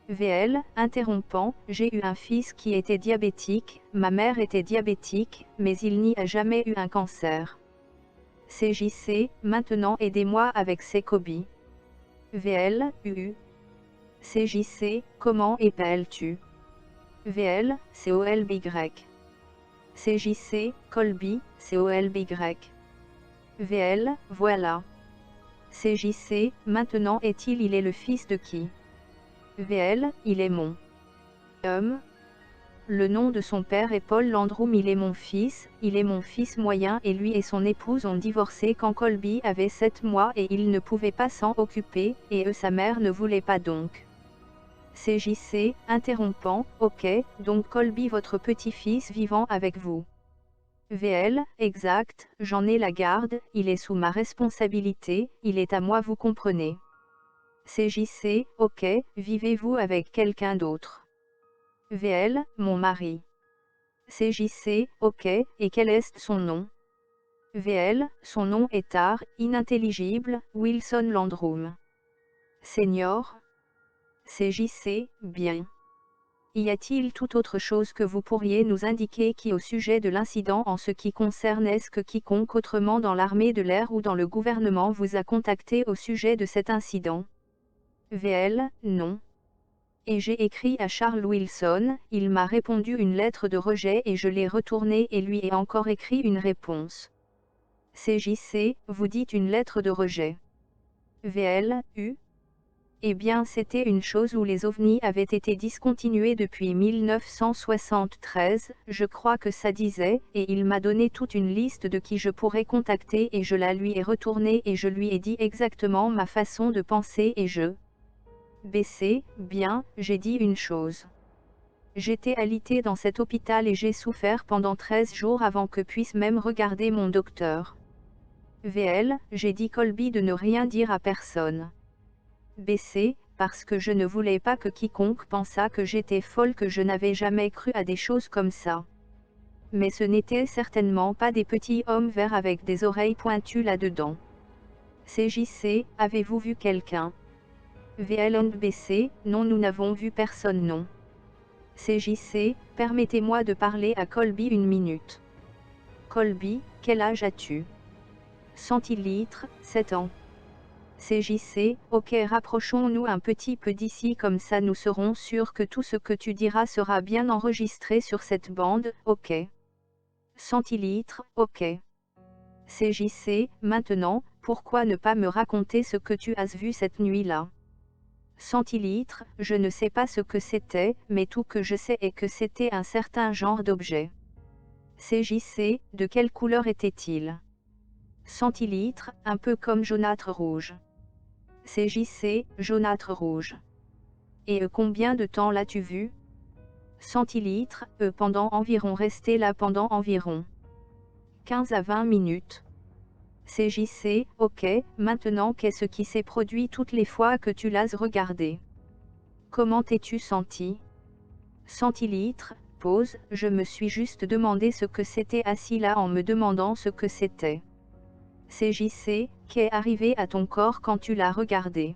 VL, interrompant, j'ai eu un fils qui était diabétique, ma mère était diabétique, mais il n'y a jamais eu un cancer. CJC, maintenant aidez-moi avec ces cobies. VL, CJC, comment épelles-tu? VL, COLBY. CJC, Colby, COLBY. VL, voilà. CJC, maintenant il est le fils de qui? VL, il est mon. Le nom de son père est Paul Landrum, il est mon fils moyen et lui et son épouse ont divorcé quand Colby avait 7 mois et il ne pouvait pas s'en occuper, et sa mère ne voulait pas donc. CJC, interrompant, ok, donc Colby votre petit-fils vivant avec vous. VL, exact, j'en ai la garde, il est sous ma responsabilité, il est à moi vous comprenez. CJC, ok, vivez-vous avec quelqu'un d'autre? VL, mon mari. CJC, ok, et quel est son nom? VL, son nom est inintelligible, Wilson Landrum. Senior? CJC, bien. Y a-t-il toute autre chose que vous pourriez nous indiquer au sujet de l'incident en ce qui concerne est-ce que quiconque autrement dans l'armée de l'air ou dans le gouvernement vous a contacté au sujet de cet incident? VL, non. Et j'ai écrit à Charles Wilson, il m'a répondu une lettre de rejet et je l'ai retournée et lui ai encore écrit une réponse. CJC, vous dites une lettre de rejet. VL, Eh bien c'était une chose où les ovnis avaient été discontinués depuis 1973, je crois que ça disait, et il m'a donné toute une liste de qui je pourrais contacter et je la lui ai retournée et je lui ai dit exactement ma façon de penser et BC, bien, j'ai dit une chose. J'étais alitée dans cet hôpital et j'ai souffert pendant 13 jours avant que puisse même regarder mon docteur. VL, j'ai dit Colby de ne rien dire à personne. BC, parce que je ne voulais pas que quiconque pensât que j'étais folle, que je n'avais jamais cru à des choses comme ça. Mais ce n'étaient certainement pas des petits hommes verts avec des oreilles pointues là-dedans. CJC, avez-vous vu quelqu'un? VL BC, non, nous n'avons vu personne, non. CJC, permettez-moi de parler à Colby une minute. Colby, quel âge as-tu? Centilitres, 7 ans. CJC, ok, rapprochons-nous un petit peu d'ici, comme ça nous serons sûrs que tout ce que tu diras sera bien enregistré sur cette bande, ok. Centilitres, ok. CJC, maintenant, pourquoi ne pas me raconter ce que tu as vu cette nuit-là? Centilitres, je ne sais pas ce que c'était, mais tout que je sais est que c'était un certain genre d'objet. CJC, de quelle couleur était-il? Centilitres, un peu comme jaunâtre rouge. CJC, jaunâtre rouge. Et combien de temps l'as-tu vu? Centilitres, pendant environ, resté là pendant environ 15 à 20 minutes. CJC, ok, maintenant qu'est-ce qui s'est produit toutes les fois que tu l'as regardé? Comment t'es-tu senti? Centilitres, pause, je me suis juste demandé ce que c'était assis là en me demandant ce que c'était. CJC, qu'est arrivé à ton corps quand tu l'as regardé?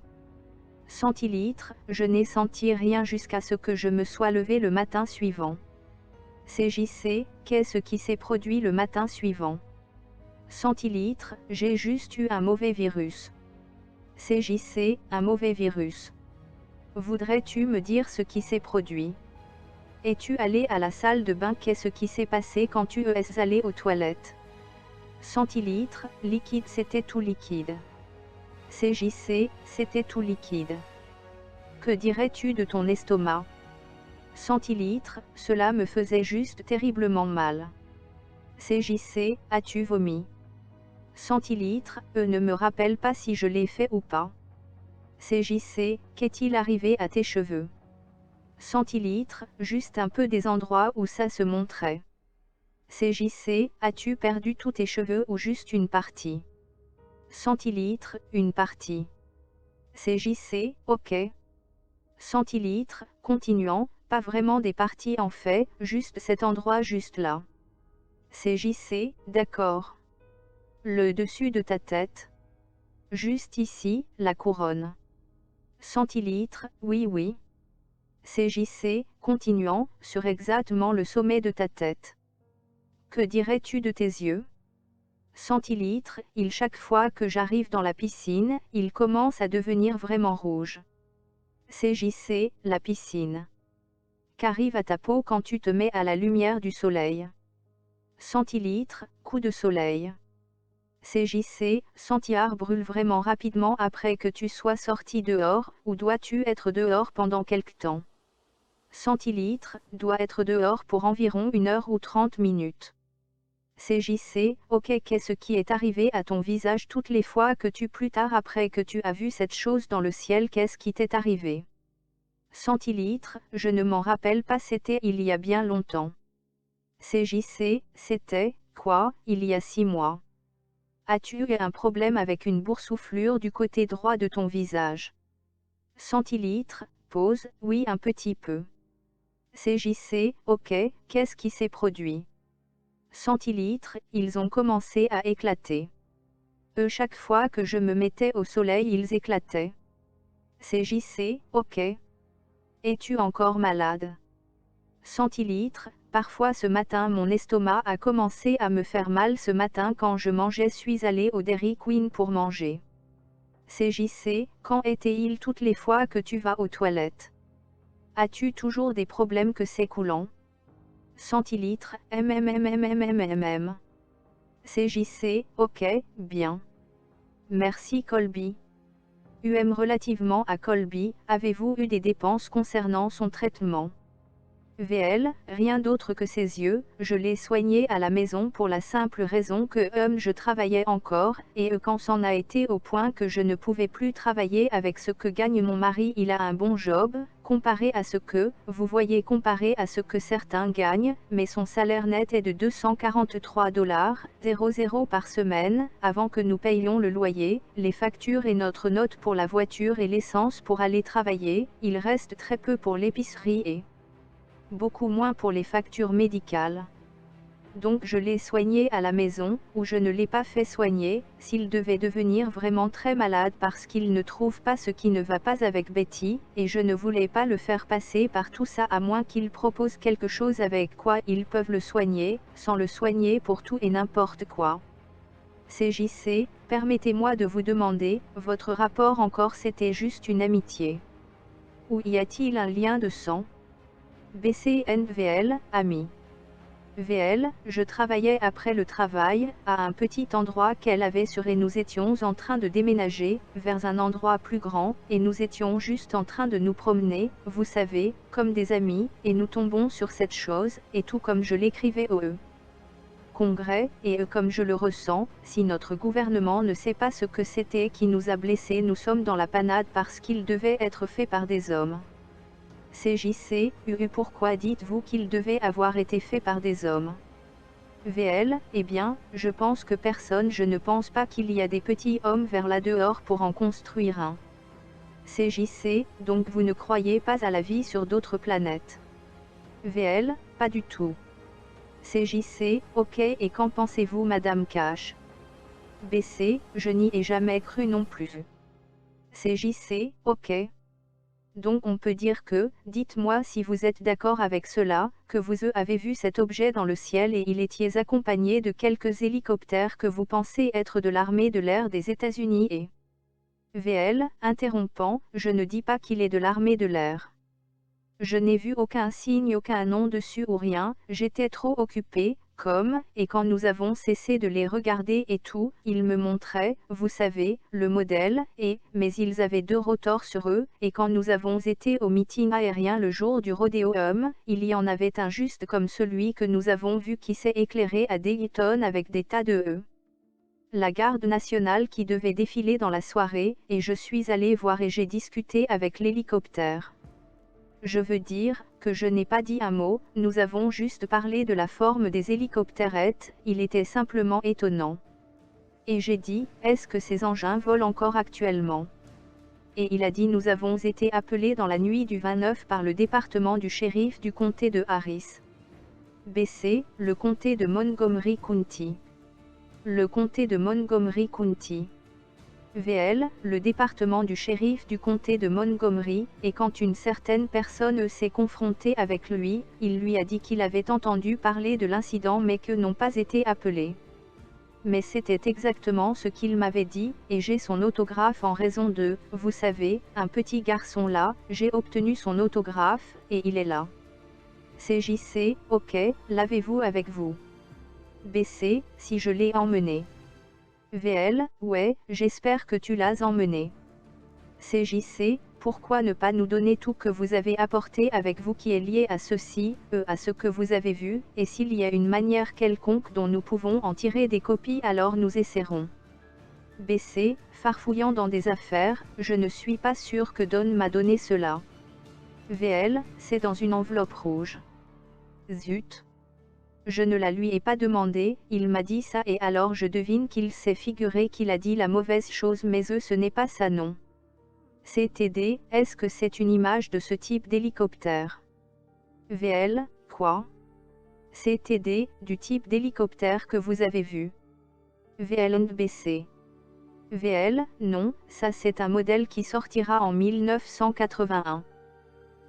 Centilitres, je n'ai senti rien jusqu'à ce que je me sois levé le matin suivant. CJC, qu'est-ce qui s'est produit le matin suivant? Centilitres, j'ai juste eu un mauvais virus. CJC, un mauvais virus. Voudrais-tu me dire ce qui s'est produit? Es-tu allé à la salle de bain? Qu'est-ce qui s'est passé quand tu es allé aux toilettes? Centilitres, liquide, c'était tout liquide. CJC, c'était tout liquide. Que dirais-tu de ton estomac? Centilitres, cela me faisait juste terriblement mal. CJC, as-tu vomi? Centilitres, ne me rappelle pas si je l'ai fait ou pas. CJC, qu'est-il arrivé à tes cheveux? Centilitres, juste un peu des endroits où ça se montrait. CJC, as-tu perdu tous tes cheveux ou juste une partie? Centilitres, une partie. CJC, ok. Centilitres, continuant, pas vraiment des parties en fait, juste cet endroit juste là. CJC, d'accord. Le dessus de ta tête? Juste ici, la couronne. Centilitres, oui oui. CJC, continuant, sur exactement le sommet de ta tête. Que dirais-tu de tes yeux? Centilitres, chaque fois que j'arrive dans la piscine, il commence à devenir vraiment rouge. CJC, la piscine. Qu'arrive à ta peau quand tu te mets à la lumière du soleil? Centilitres, coup de soleil. CJC, Centillard brûle vraiment rapidement après que tu sois sorti dehors, ou dois-tu être dehors pendant quelque temps? Centilitres, doit être dehors pour environ 1 heure ou 30 minutes. CJC, ok, qu'est-ce qui est arrivé à ton visage toutes les fois que plus tard après que tu as vu cette chose dans le ciel, qu'est-ce qui t'est arrivé? Centilitres, je ne m'en rappelle pas, c'était il y a bien longtemps. CJC, c'était, quoi, il y a 6 mois. As-tu eu un problème avec une boursouflure du côté droit de ton visage? Centilitres, pause, oui un petit peu. CJC, ok, qu'est-ce qui s'est produit? Centilitres, ils ont commencé à éclater. Chaque fois que je me mettais au soleil ils éclataient. CJC, ok. Es-tu encore malade? Centilitres, parfois ce matin mon estomac a commencé à me faire mal ce matin quand je mangeais, suis allé au Dairy Queen pour manger. CJC, quand était-il toutes les fois que tu vas aux toilettes? As-tu toujours des problèmes que c'est coulant? Centilitres, MMMMMMM. CJC, ok, bien. Merci Colby. Relativement à Colby, avez-vous eu des dépenses concernant son traitement? VL, rien d'autre que ses yeux, je l'ai soigné à la maison pour la simple raison que je travaillais encore, et quand c'en a été au point que je ne pouvais plus travailler avec ce que gagne mon mari, il a un bon job, comparé à ce que, vous voyez comparé à ce que certains gagnent, mais son salaire net est de 243,00 par semaine, avant que nous payions le loyer, les factures et notre note pour la voiture et l'essence pour aller travailler, il reste très peu pour l'épicerie et beaucoup moins pour les factures médicales. Donc je l'ai soigné à la maison, ou je ne l'ai pas fait soigner, s'il devait devenir vraiment très malade parce qu'il ne trouve pas ce qui ne va pas avec Betty, et je ne voulais pas le faire passer par tout ça à moins qu'il propose quelque chose avec quoi ils peuvent le soigner, sans le soigner pour tout et n'importe quoi. CJC, permettez-moi de vous demander, votre rapport encore c'était juste une amitié. Ou y a-t-il un lien de sang? BCNVL, ami. VL, je travaillais après le travail, à un petit endroit qu'elle avait sur et nous étions en train de déménager, vers un endroit plus grand, et nous étions juste en train de nous promener, vous savez, comme des amis, et nous tombons sur cette chose, et tout comme je l'écrivais au Congrès, et comme je le ressens, si notre gouvernement ne sait pas ce que c'était qui nous a blessés, nous sommes dans la panade parce qu'il devait être fait par des hommes. CJC, pourquoi dites-vous qu'il devait avoir été fait par des hommes? VL, eh bien, je pense que personne, je ne pense pas qu'il y a des petits hommes vers là dehors pour en construire un. CJC, donc vous ne croyez pas à la vie sur d'autres planètes? VL, pas du tout. CJC, ok, et qu'en pensez-vous Madame Cash? BC, je n'y ai jamais cru non plus. CJC, ok. Donc on peut dire que, dites-moi si vous êtes d'accord avec cela, que vous avez vu cet objet dans le ciel et il était accompagné de quelques hélicoptères que vous pensez être de l'armée de l'air des États-Unis et... VL, interrompant, je ne dis pas qu'il est de l'armée de l'air. Je n'ai vu aucun signe, aucun nom dessus ou rien, j'étais trop occupé, et quand nous avons cessé de les regarder et tout, ils me montraient, vous savez, le modèle, mais ils avaient 2 rotors sur eux, et quand nous avons été au meeting aérien le jour du rodéum, il y en avait un juste comme celui que nous avons vu qui s'est éclairé à Dayton avec des tas de la garde nationale qui devait défiler dans la soirée, et je suis allé voir et j'ai discuté avec l'hélicoptère. Je veux dire, que je n'ai pas dit un mot, nous avons juste parlé de la forme des hélicoptèrettes, il était simplement étonnant. Et j'ai dit, est-ce que ces engins volent encore actuellement? Et il a dit nous avons été appelés dans la nuit du 29 par le département du shérif du comté de Harris. BC, le comté de Montgomery County. Le comté de Montgomery County. VL, le département du shérif du comté de Montgomery, et quand une certaine personne s'est confrontée avec lui, il lui a dit qu'il avait entendu parler de l'incident mais que n'ont pas été appelés. Mais c'était exactement ce qu'il m'avait dit, et j'ai son autographe en raison de, vous savez, un petit garçon là, j'ai obtenu son autographe, et il est là. CJC, ok, l'avez-vous avec vous? BC, si je l'ai emmené. VL, ouais, j'espère que tu l'as emmené. CJC, pourquoi ne pas nous donner tout que vous avez apporté avec vous qui est lié à ceci, à ce que vous avez vu, et s'il y a une manière quelconque dont nous pouvons en tirer des copies alors nous essaierons. BC, farfouillant dans des affaires, je ne suis pas sûr que Don m'a donné cela. VL, c'est dans une enveloppe rouge. Zut. Je ne la lui ai pas demandé, il m'a dit ça et alors je devine qu'il s'est figuré qu'il a dit la mauvaise chose mais ce n'est pas ça non. CTD, est-ce que c'est une image de ce type d'hélicoptère? VL, quoi? CTD, du type d'hélicoptère que vous avez vu. VLNBC. VL, non, ça c'est un modèle qui sortira en 1981.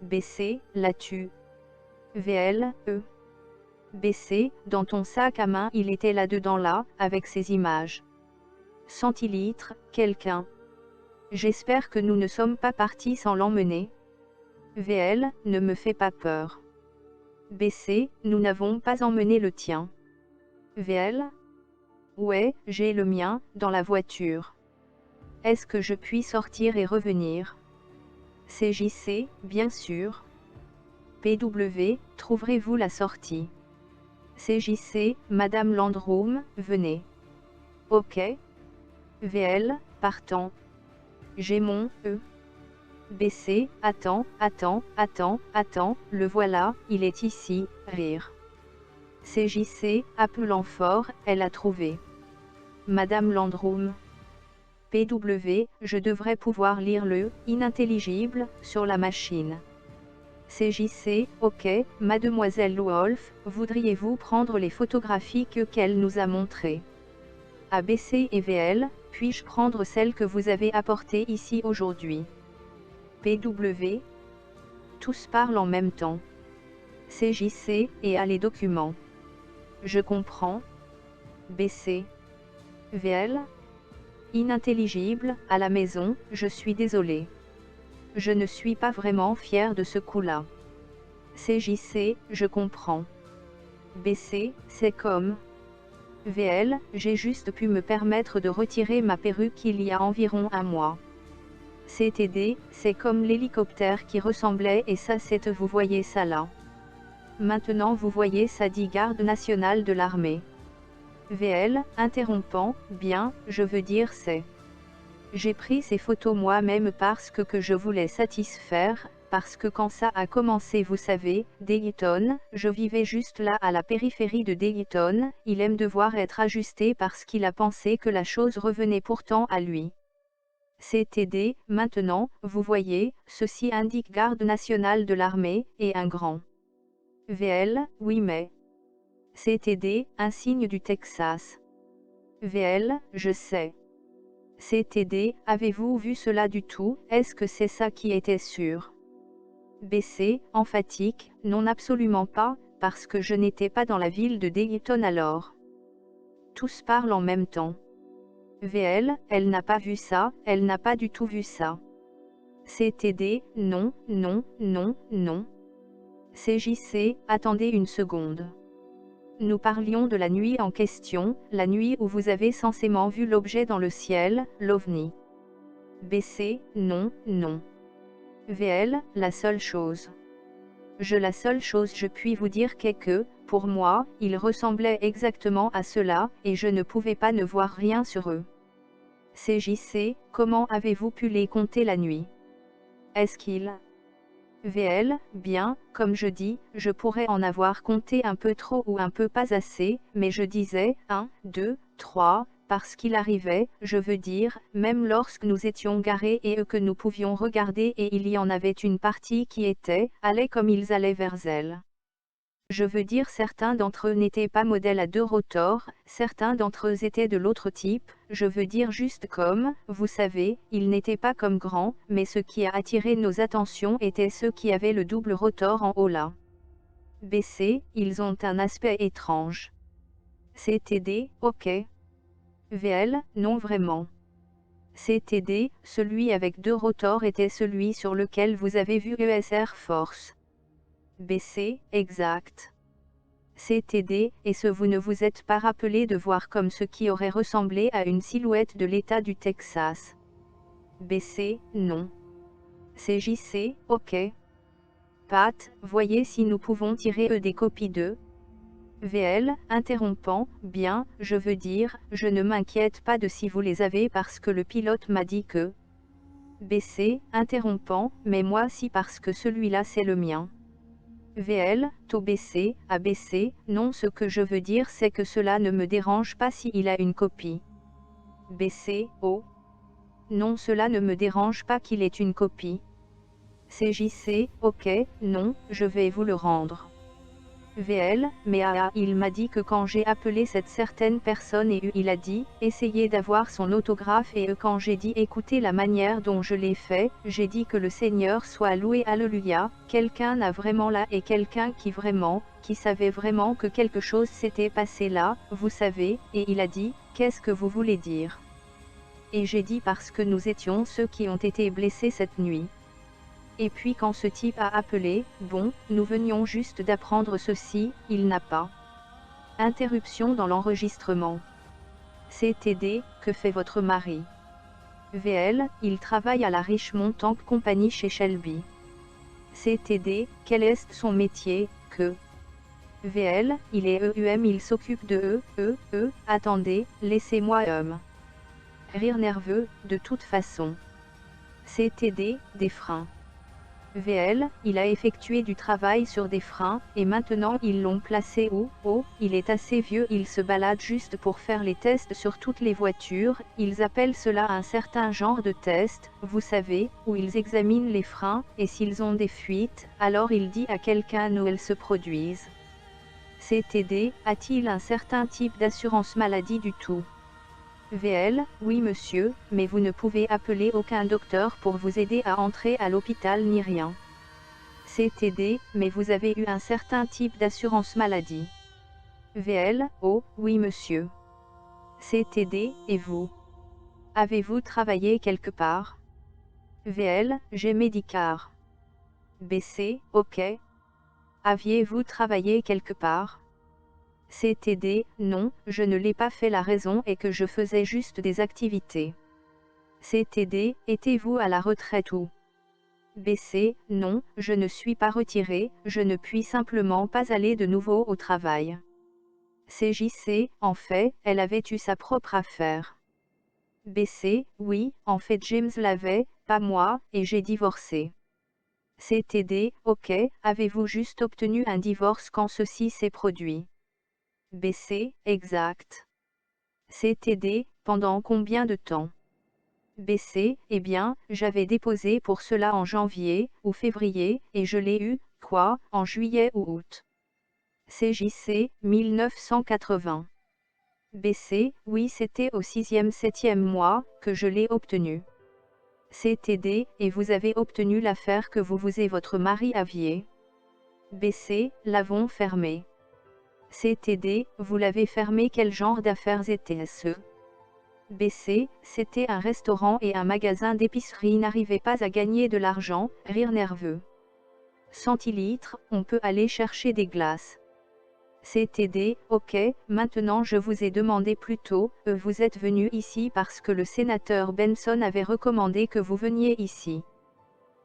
BC, l'as-tu? VL, BC, dans ton sac à main il était là-dedans là, avec ces images. Centilitres, quelqu'un. J'espère que nous ne sommes pas partis sans l'emmener. VL, ne me fais pas peur. BC, nous n'avons pas emmené le tien. VL? Ouais, j'ai le mien, dans la voiture. Est-ce que je puis sortir et revenir? CJC, bien sûr. PW, trouverez-vous la sortie? CJC, Madame Landrum, venez. Ok. VL, partant. J'ai mon BC, attends, le voilà, il est ici, rire. CJC, appelant fort, elle a trouvé. Madame Landrum. PW, je devrais pouvoir lire le « inintelligible » sur la machine. CJC, ok, mademoiselle Wolf, voudriez-vous prendre les photographies qu'elle nous a montrées? ABC et VL, puis-je prendre celles que vous avez apportées ici aujourd'hui? PW. Tous parlent en même temps. CJC, et à les documents. Je comprends. BC. VL. Inintelligible, à la maison, je suis désolé. Je ne suis pas vraiment fier de ce coup-là. CJC, je comprends. BC, c'est comme. VL, j'ai juste pu me permettre de retirer ma perruque il y a environ un mois. CTD, c'est comme l'hélicoptère qui ressemblait et ça c'est vous voyez ça là. Maintenant vous voyez ça dit garde nationale de l'armée. VL, interrompant, bien, je veux dire c'est. J'ai pris ces photos moi-même parce que je voulais satisfaire, parce que quand ça a commencé vous savez, Dayton, je vivais juste là à la périphérie de Dayton, il aime devoir être ajusté parce qu'il a pensé que la chose revenait pourtant à lui. CTD, maintenant, vous voyez, ceci indique garde nationale de l'armée, et un grand. VL, oui mais. CTD, un signe du Texas. VL, je sais. CTD, avez-vous vu cela du tout, est-ce que c'est ça qui était sûr? BC, emphatique, non absolument pas, parce que je n'étais pas dans la ville de Dayton alors. Tous parlent en même temps. VL, elle n'a pas vu ça, elle n'a pas du tout vu ça. CTD, non. CJC, attendez une seconde. Nous parlions de la nuit en question, la nuit où vous avez censément vu l'objet dans le ciel, l'OVNI. BC, non. VL, la seule chose. La seule chose je puis vous dire qu'est que, pour moi, il ressemblait exactement à cela, et je ne pouvais pas ne voir rien sur eux. CJC, comment avez-vous pu les compter la nuit? Est-ce qu'il... VL, bien, comme je dis, je pourrais en avoir compté un peu trop ou un peu pas assez, mais je disais, 1, 2, 3, parce qu'il arrivait, je veux dire, même lorsque nous étions garés et que nous pouvions regarder et il y en avait une partie qui allait comme ils allaient vers elle. Je veux dire certains d'entre eux n'étaient pas modèles à 2 rotors, certains d'entre eux étaient de l'autre type, je veux dire juste comme, vous savez, ils n'étaient pas comme grands, mais ce qui a attiré nos attentions était ceux qui avaient le double rotor en haut là. BC, ils ont un aspect étrange. CTD, ok. VL, non vraiment. CTD, celui avec 2 rotors était celui sur lequel vous avez vu US Air Force. BC, exact. CTD, et ce vous ne vous êtes pas rappelé de voir comme ce qui aurait ressemblé à une silhouette de l'État du Texas. BC, non. CJC, ok. Pat, voyez si nous pouvons tirer des copies d'eux. VL, interrompant, bien, je veux dire, je ne m'inquiète pas de si vous les avez parce que le pilote m'a dit que. BC, interrompant, mais moi si parce que celui-là c'est le mien. VL, taux BC, ABC, non ce que je veux dire c'est que cela ne me dérange pas si il a une copie. BC, O. Non cela ne me dérange pas qu'il ait une copie. CJC, ok, non, je vais vous le rendre. VL, mais il m'a dit que quand j'ai appelé cette certaine personne et il a dit, essayez d'avoir son autographe et quand j'ai dit écoutez la manière dont je l'ai fait, j'ai dit que le Seigneur soit loué alléluia, quelqu'un a vraiment là et quelqu'un qui savait vraiment que quelque chose s'était passé là, vous savez, et il a dit, qu'est-ce que vous voulez dire? Et j'ai dit parce que nous étions ceux qui ont été blessés cette nuit. Et puis quand ce type a appelé, bon, nous venions juste d'apprendre ceci, il n'a pas. Interruption dans l'enregistrement. CTD, que fait votre mari? VL, il travaille à la Richmond Tank Company chez Shelby. CTD, quel est son métier, que? VL, il est EUM, il s'occupe de attendez, laissez-moi Rire nerveux, de toute façon. CTD, des freins. VL, il a effectué du travail sur des freins, et maintenant ils l'ont placé où? Oh, il est assez vieux, il se balade juste pour faire les tests sur toutes les voitures, ils appellent cela un certain genre de test, vous savez, où ils examinent les freins, et s'ils ont des fuites, alors il dit à quelqu'un où elles se produisent. CTD, a-t-il un certain type d'assurance maladie du tout? VL, oui monsieur, mais vous ne pouvez appeler aucun docteur pour vous aider à entrer à l'hôpital ni rien. CTD, mais vous avez eu un certain type d'assurance maladie. VL, oh, oui monsieur. CTD, et vous? Avez-vous travaillé quelque part? VL, j'ai Medicare. BC, ok. Aviez-vous travaillé quelque part? CTD, non, je ne l'ai pas fait, la raison est que je faisais juste des activités. CTD, étiez-vous à la retraite ou? BC, non, je ne suis pas retiré, je ne puis simplement pas aller de nouveau au travail. CJC, en fait, elle avait eu sa propre affaire. BC, oui, en fait James l'avait, pas moi, et j'ai divorcé. CTD, ok, avez-vous juste obtenu un divorce quand ceci s'est produit? BC, exact. CTD, pendant combien de temps? BC, eh bien, j'avais déposé pour cela en janvier, ou février, et je l'ai eu, quoi, en juillet ou août. CJC, 1980. BC, oui, c'était au 6e-7e mois, que je l'ai obtenu. CTD, et vous avez obtenu l'affaire que vous et votre mari aviez? BC, l'avons fermée. CTD, vous l'avez fermé, quel genre d'affaires était-ce? BC, c'était un restaurant et un magasin d'épicerie, n'arrivait pas à gagner de l'argent, rire nerveux. Centilitres, on peut aller chercher des glaces. CTD, ok, maintenant je vous ai demandé plus tôt, vous êtes venu ici parce que le sénateur Benson avait recommandé que vous veniez ici.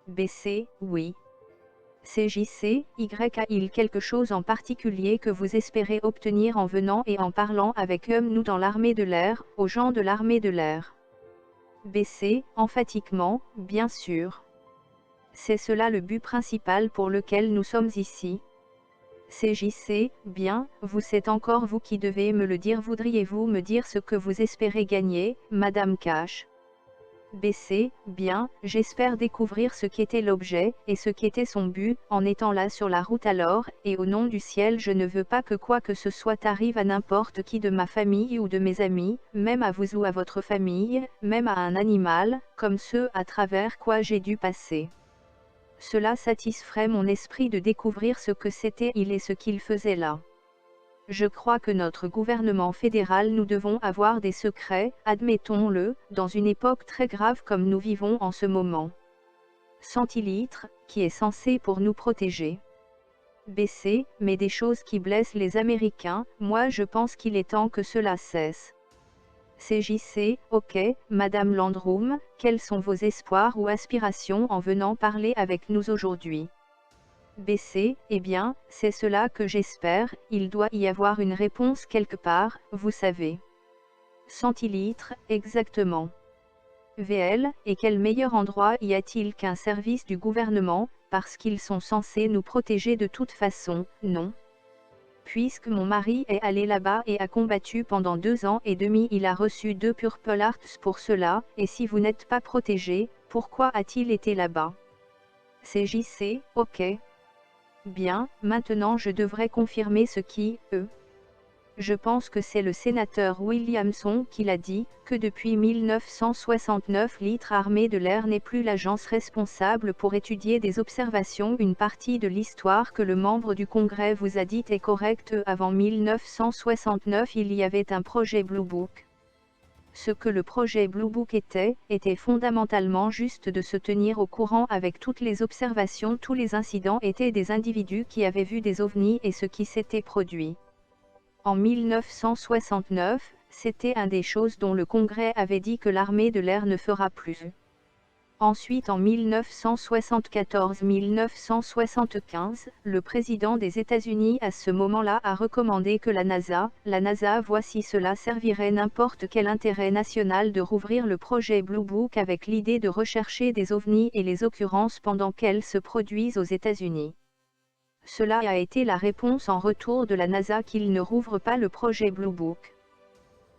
BC, oui. CJC, Y a-t-il quelque chose en particulier que vous espérez obtenir en venant et en parlant avec nous dans l'armée de l'air, aux gens de l'armée de l'air? BC, emphatiquement, bien sûr. C'est cela le but principal pour lequel nous sommes ici. CJC, bien, c'est encore vous qui devez me le dire. Voudriez-vous me dire ce que vous espérez gagner, Madame Cash? BC, bien, j'espère découvrir ce qu'était l'objet, et ce qu'était son but, en étant là sur la route alors, et au nom du ciel je ne veux pas que quoi que ce soit arrive à n'importe qui de ma famille ou de mes amis, même à vous ou à votre famille, même à un animal, comme ceux à travers quoi j'ai dû passer. Cela satisferait mon esprit de découvrir ce que c'était il et ce qu'il faisait là. Je crois que notre gouvernement fédéral, nous devons avoir des secrets, admettons-le, dans une époque très grave comme nous vivons en ce moment. Centilitres, qui est censé pour nous protéger. BC, mais des choses qui blessent les Américains, moi je pense qu'il est temps que cela cesse. CJC, ok, Madame Landrum, quels sont vos espoirs ou aspirations en venant parler avec nous aujourd'hui? BC, eh bien, c'est cela que j'espère, il doit y avoir une réponse quelque part, vous savez. Centilitres, exactement. VL, et quel meilleur endroit y a-t-il qu'un service du gouvernement, parce qu'ils sont censés nous protéger de toute façon, non? Puisque mon mari est allé là-bas et a combattu pendant 2 ans et demi, il a reçu 2 Purple Hearts pour cela, et si vous n'êtes pas protégé, pourquoi a-t-il été là-bas? CJC, ok. Bien, maintenant je devrais confirmer ce qui, je pense que c'est le sénateur Williamson qui l'a dit, que depuis 1969 l'ITRE armée de l'air n'est plus l'agence responsable pour étudier des observations. Une partie de l'histoire que le membre du Congrès vous a dite est correcte. Avant 1969 il y avait un projet Blue Book. Ce que le projet Blue Book était fondamentalement juste de se tenir au courant avec toutes les observations. Tous les incidents étaient des individus qui avaient vu des ovnis et ce qui s'était produit. En 1969, c'était une des choses dont le Congrès avait dit que l'armée de l'air ne fera plus. Ensuite en 1974-1975, le président des États-Unis à ce moment-là a recommandé que la NASA voit si cela servirait n'importe quel intérêt national de rouvrir le projet Blue Book avec l'idée de rechercher des ovnis et les occurrences pendant qu'elles se produisent aux États-Unis. Cela a été la réponse en retour de la NASA qu'il ne rouvre pas le projet Blue Book.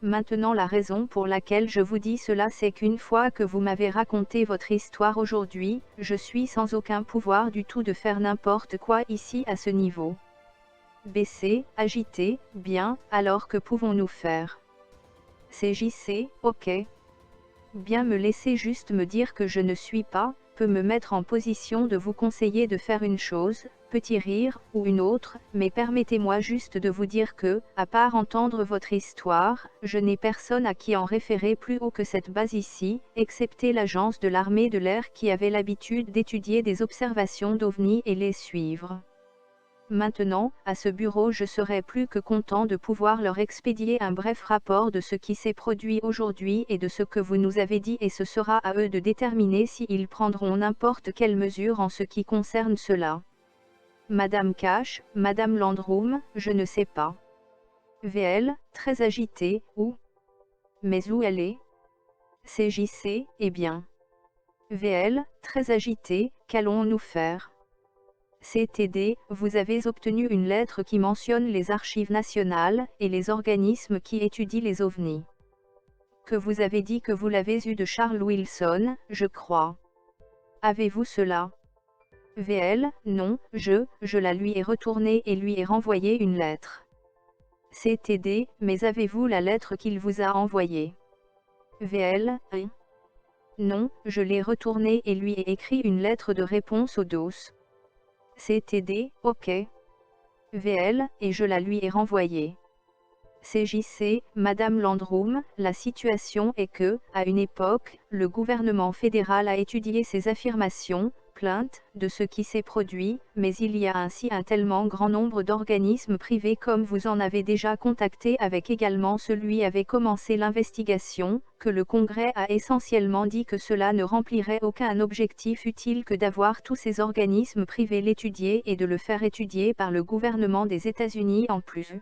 Maintenant la raison pour laquelle je vous dis cela c'est qu'une fois que vous m'avez raconté votre histoire aujourd'hui, je suis sans aucun pouvoir du tout de faire n'importe quoi ici à ce niveau. Baisser, agiter, bien, alors que pouvons-nous faire? CJC, ok. Bien me laisser juste me dire que je ne suis pas, peut me mettre en position de vous conseiller de faire une chose, petit rire, ou une autre, mais permettez-moi juste de vous dire que, à part entendre votre histoire, je n'ai personne à qui en référer plus haut que cette base ici, excepté l'agence de l'armée de l'air qui avait l'habitude d'étudier des observations d'OVNI et les suivre. Maintenant, à ce bureau je serais plus que content de pouvoir leur expédier un bref rapport de ce qui s'est produit aujourd'hui et de ce que vous nous avez dit et ce sera à eux de déterminer s'ils prendront n'importe quelle mesure en ce qui concerne cela. Madame Cash, Madame Landrum, je ne sais pas. VL, très agitée, où? Mais où elle est? CJC, eh bien. VL, très agitée, qu'allons-nous faire? CTD, vous avez obtenu une lettre qui mentionne les archives nationales et les organismes qui étudient les ovnis. Que vous avez dit que vous l'avez eu de Charles Wilson, je crois. Avez-vous cela? VL, non, je la lui ai retournée et lui ai renvoyé une lettre. CTD, mais avez-vous la lettre qu'il vous a envoyée? VL, hein? Non, je l'ai retournée et lui ai écrit une lettre de réponse au dos. CTD, ok. VL, et je la lui ai renvoyée. CJC, Madame Landrum, la situation est que, à une époque, le gouvernement fédéral a étudié ces affirmations, plaintes, de ce qui s'est produit, mais il y a ainsi un tellement grand nombre d'organismes privés comme vous en avez déjà contacté avec également celui avait commencé l'investigation, que le Congrès a essentiellement dit que cela ne remplirait aucun objectif utile que d'avoir tous ces organismes privés l'étudier et de le faire étudier par le gouvernement des États-Unis en plus.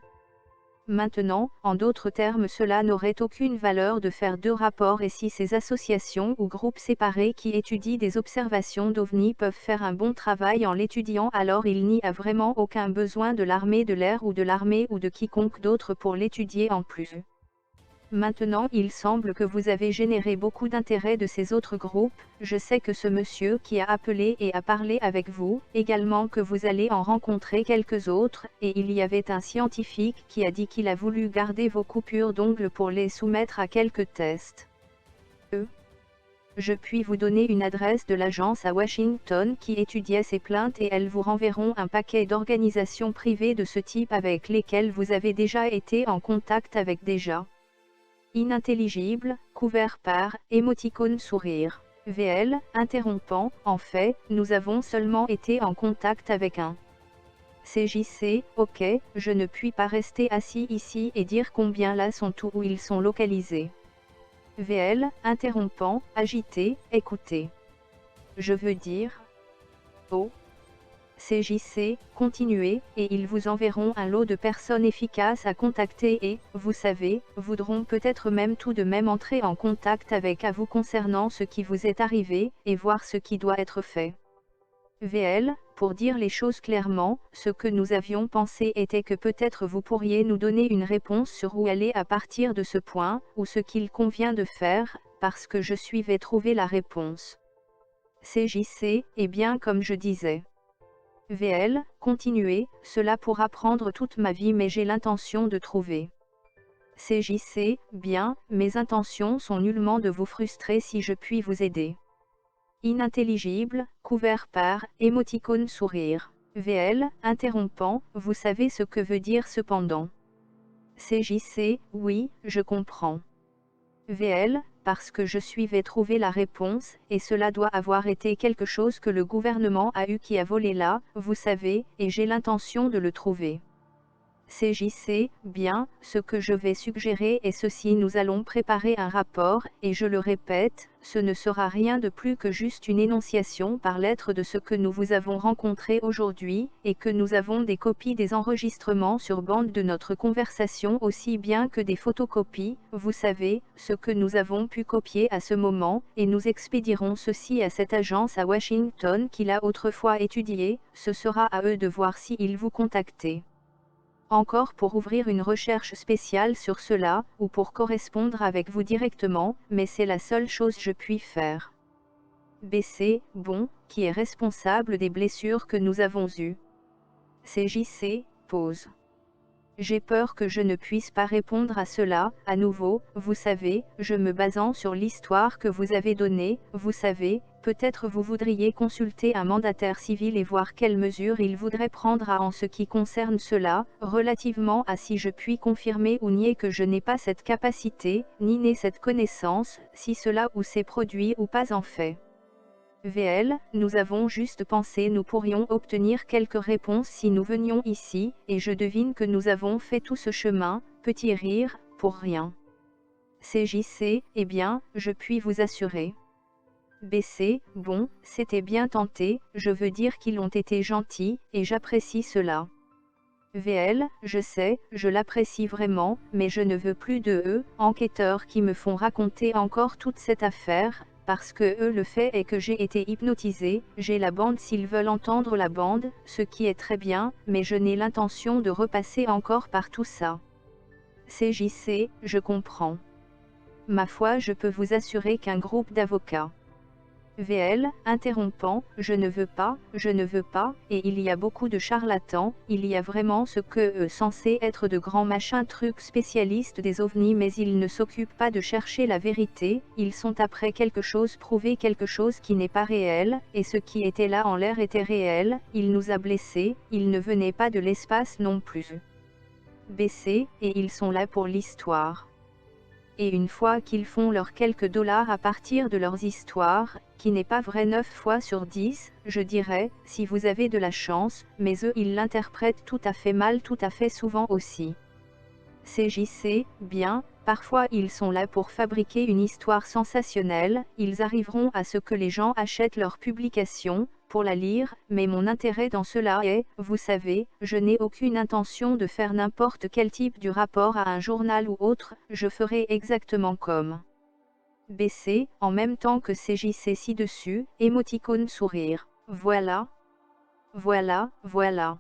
Maintenant, en d'autres termes cela n'aurait aucune valeur de faire deux rapports et si ces associations ou groupes séparés qui étudient des observations d'OVNI peuvent faire un bon travail en l'étudiant alors il n'y a vraiment aucun besoin de l'armée de l'air ou de l'armée ou de quiconque d'autre pour l'étudier en plus. Maintenant il semble que vous avez généré beaucoup d'intérêt de ces autres groupes, je sais que ce monsieur qui a appelé et a parlé avec vous, également que vous allez en rencontrer quelques autres, et il y avait un scientifique qui a dit qu'il a voulu garder vos coupures d'ongles pour les soumettre à quelques tests. Je puis vous donner une adresse de l'agence à Washington qui étudiait ces plaintes et elles vous renverront un paquet d'organisations privées de ce type avec lesquelles vous avez déjà été en contact avec déjà. Inintelligible, couvert par, émoticône sourire. VL, interrompant, en fait, nous avons seulement été en contact avec un. CJC, ok, je ne puis pas rester assis ici et dire combien là sont ou où ils sont localisés. VL, interrompant, agité, écoutez. Je veux dire. Oh. CJC, continuez, et ils vous enverront un lot de personnes efficaces à contacter et, vous savez, voudront peut-être même tout de même entrer en contact avec à vous concernant ce qui vous est arrivé, et voir ce qui doit être fait. VL, pour dire les choses clairement, ce que nous avions pensé était que peut-être vous pourriez nous donner une réponse sur où aller à partir de ce point, ou ce qu'il convient de faire, parce que je suivais trouver la réponse. CJC, et bien comme je disais. VL, continuez, cela pourra prendre toute ma vie mais j'ai l'intention de trouver. CJC, bien, mes intentions sont nullement de vous frustrer si je puis vous aider. Inintelligible, couvert par, émoticône sourire. VL, interrompant, vous savez ce que veut dire cependant. CJC, oui, je comprends. VL, parce que je suivais trouver la réponse, et cela doit avoir été quelque chose que le gouvernement a eu qui a volé là, vous savez, et j'ai l'intention de le trouver. CJC, bien, ce que je vais suggérer est ceci: nous allons préparer un rapport, et je le répète, ce ne sera rien de plus que juste une énonciation par lettre de ce que nous vous avons rencontré aujourd'hui, et que nous avons des copies des enregistrements sur bande de notre conversation aussi bien que des photocopies, vous savez, ce que nous avons pu copier à ce moment, et nous expédierons ceci à cette agence à Washington qui l'a autrefois étudié, ce sera à eux de voir si ils vous contactent. Encore pour ouvrir une recherche spéciale sur cela, ou pour correspondre avec vous directement, mais c'est la seule chose que je puis faire. BC, bon, qui est responsable des blessures que nous avons eues. CJC, pause. J'ai peur que je ne puisse pas répondre à cela, à nouveau, vous savez, je me basant sur l'histoire que vous avez donnée, vous savez, peut-être vous voudriez consulter un mandataire civil et voir quelles mesures il voudrait prendre en ce qui concerne cela, relativement à si je puis confirmer ou nier que je n'ai pas cette capacité, ni n'ai cette connaissance, si cela ou c'est produit ou pas en fait. VL, nous avons juste pensé nous pourrions obtenir quelques réponses si nous venions ici, et je devine que nous avons fait tout ce chemin, petit rire, pour rien. CJC, eh bien, je puis vous assurer. BC, bon, c'était bien tenté, je veux dire qu'ils ont été gentils, et j'apprécie cela. VL, je sais, je l'apprécie vraiment, mais je ne veux plus de eux, enquêteurs qui me font raconter encore toute cette affaire, parce que le fait est que j'ai été hypnotisé, j'ai la bande s'ils veulent entendre la bande, ce qui est très bien, mais je n'ai l'intention de repasser encore par tout ça. CJC, je comprends. Ma foi, je peux vous assurer qu'un groupe d'avocats. VL, interrompant, je ne veux pas, et il y a beaucoup de charlatans, il y a vraiment ce que censés être de grands machins trucs spécialistes des ovnis, mais ils ne s'occupent pas de chercher la vérité, ils sont après quelque chose, prouver quelque chose qui n'est pas réel, et ce qui était là en l'air était réel, il nous a blessés, il ne venait pas de l'espace non plus. BC, et ils sont là pour l'histoire. Et une fois qu'ils font leurs quelques dollars à partir de leurs histoires, qui n'est pas vrai 9 fois sur 10, je dirais, si vous avez de la chance, mais eux ils l'interprètent tout à fait mal tout à fait souvent aussi. CJC, bien, parfois ils sont là pour fabriquer une histoire sensationnelle, ils arriveront à ce que les gens achètent leur publication, pour la lire, mais mon intérêt dans cela est, vous savez, je n'ai aucune intention de faire n'importe quel type du rapport à un journal ou autre, je ferai exactement comme. BC, en même temps que CJC ci-dessus, émoticône sourire. Voilà. Voilà, voilà.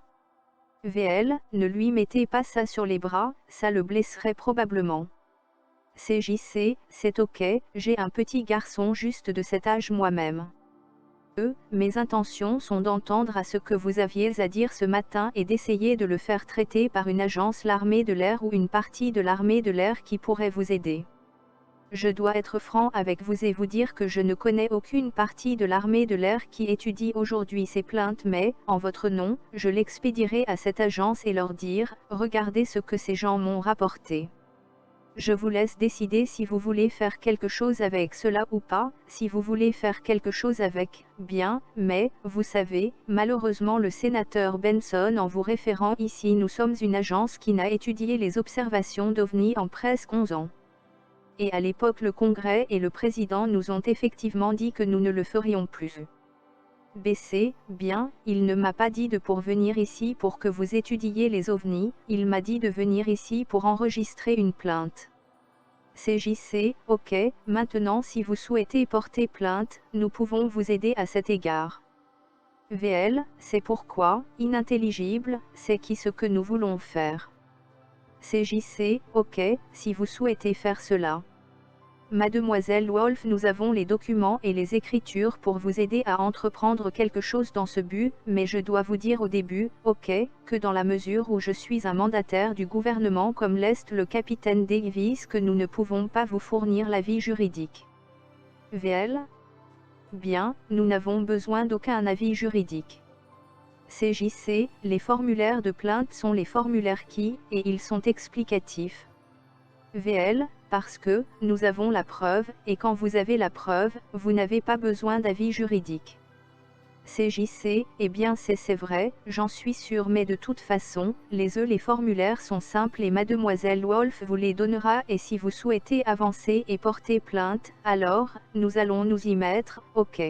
VL, ne lui mettez pas ça sur les bras, ça le blesserait probablement. CJC, c'est ok, j'ai un petit garçon juste de cet âge moi-même. Mes intentions sont d'entendre à ce que vous aviez à dire ce matin et d'essayer de le faire traiter par une agence l'armée de l'air ou une partie de l'armée de l'air qui pourrait vous aider. Je dois être franc avec vous et vous dire que je ne connais aucune partie de l'armée de l'air qui étudie aujourd'hui ces plaintes, mais, en votre nom, je l'expédierai à cette agence et leur dire, regardez ce que ces gens m'ont rapporté. Je vous laisse décider si vous voulez faire quelque chose avec cela ou pas, si vous voulez faire quelque chose avec, bien, mais, vous savez, malheureusement le sénateur Benson en vous référant ici nous sommes une agence qui n'a étudié les observations d'OVNI en presque 11 ans. Et à l'époque le Congrès et le Président nous ont effectivement dit que nous ne le ferions plus. BC, bien, il ne m'a pas dit de pour venir ici pour que vous étudiez les ovnis, il m'a dit de venir ici pour enregistrer une plainte. CJC, ok, maintenant si vous souhaitez porter plainte, nous pouvons vous aider à cet égard. VL, c'est pourquoi, inintelligible, c'est qui ce que nous voulons faire. CJC, ok, si vous souhaitez faire cela. Mademoiselle Wolf, nous avons les documents et les écritures pour vous aider à entreprendre quelque chose dans ce but, mais je dois vous dire au début, ok, que dans la mesure où je suis un mandataire du gouvernement comme l'est le capitaine Davis, que nous ne pouvons pas vous fournir l'avis juridique. VL. Bien, nous n'avons besoin d'aucun avis juridique. CJC, les formulaires de plainte sont les formulaires qui, et ils sont explicatifs. VL, parce que, nous avons la preuve, et quand vous avez la preuve, vous n'avez pas besoin d'avis juridique. CJC, eh bien c'est vrai, j'en suis sûre, mais de toute façon, les formulaires sont simples et mademoiselle Wolf vous les donnera, et si vous souhaitez avancer et porter plainte, alors, nous allons nous y mettre, ok.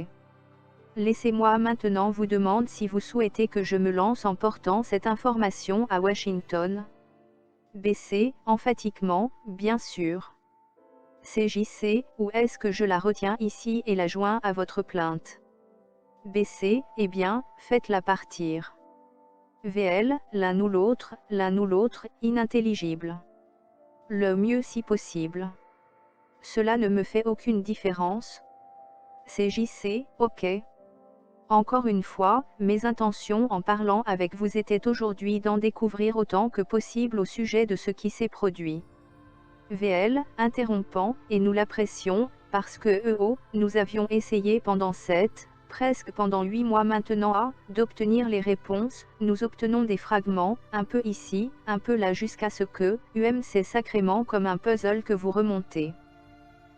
Laissez-moi maintenant vous demander si vous souhaitez que je me lance en portant cette information à Washington. BC, emphatiquement, bien sûr. CJC, ou est-ce que je la retiens ici et la joins à votre plainte? BC, eh bien, faites-la partir. VL, l'un ou l'autre, inintelligible. Le mieux si possible. Cela ne me fait aucune différence. CJC, ok. Encore une fois, mes intentions en parlant avec vous étaient aujourd'hui d'en découvrir autant que possible au sujet de ce qui s'est produit. VL, interrompant, et nous l'apprécions, parce que nous avions essayé pendant presque pendant 8 mois maintenant d'obtenir les réponses, nous obtenons des fragments, un peu ici, un peu là jusqu'à ce que, c'est sacrément comme un puzzle que vous remontez.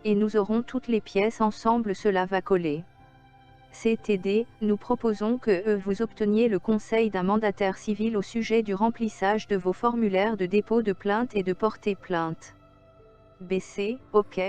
Et nous aurons toutes les pièces ensemble, cela va coller. CTD, nous proposons que vous obteniez le conseil d'un mandataire civil au sujet du remplissage de vos formulaires de dépôt de plainte et de porter plainte. BC, ok.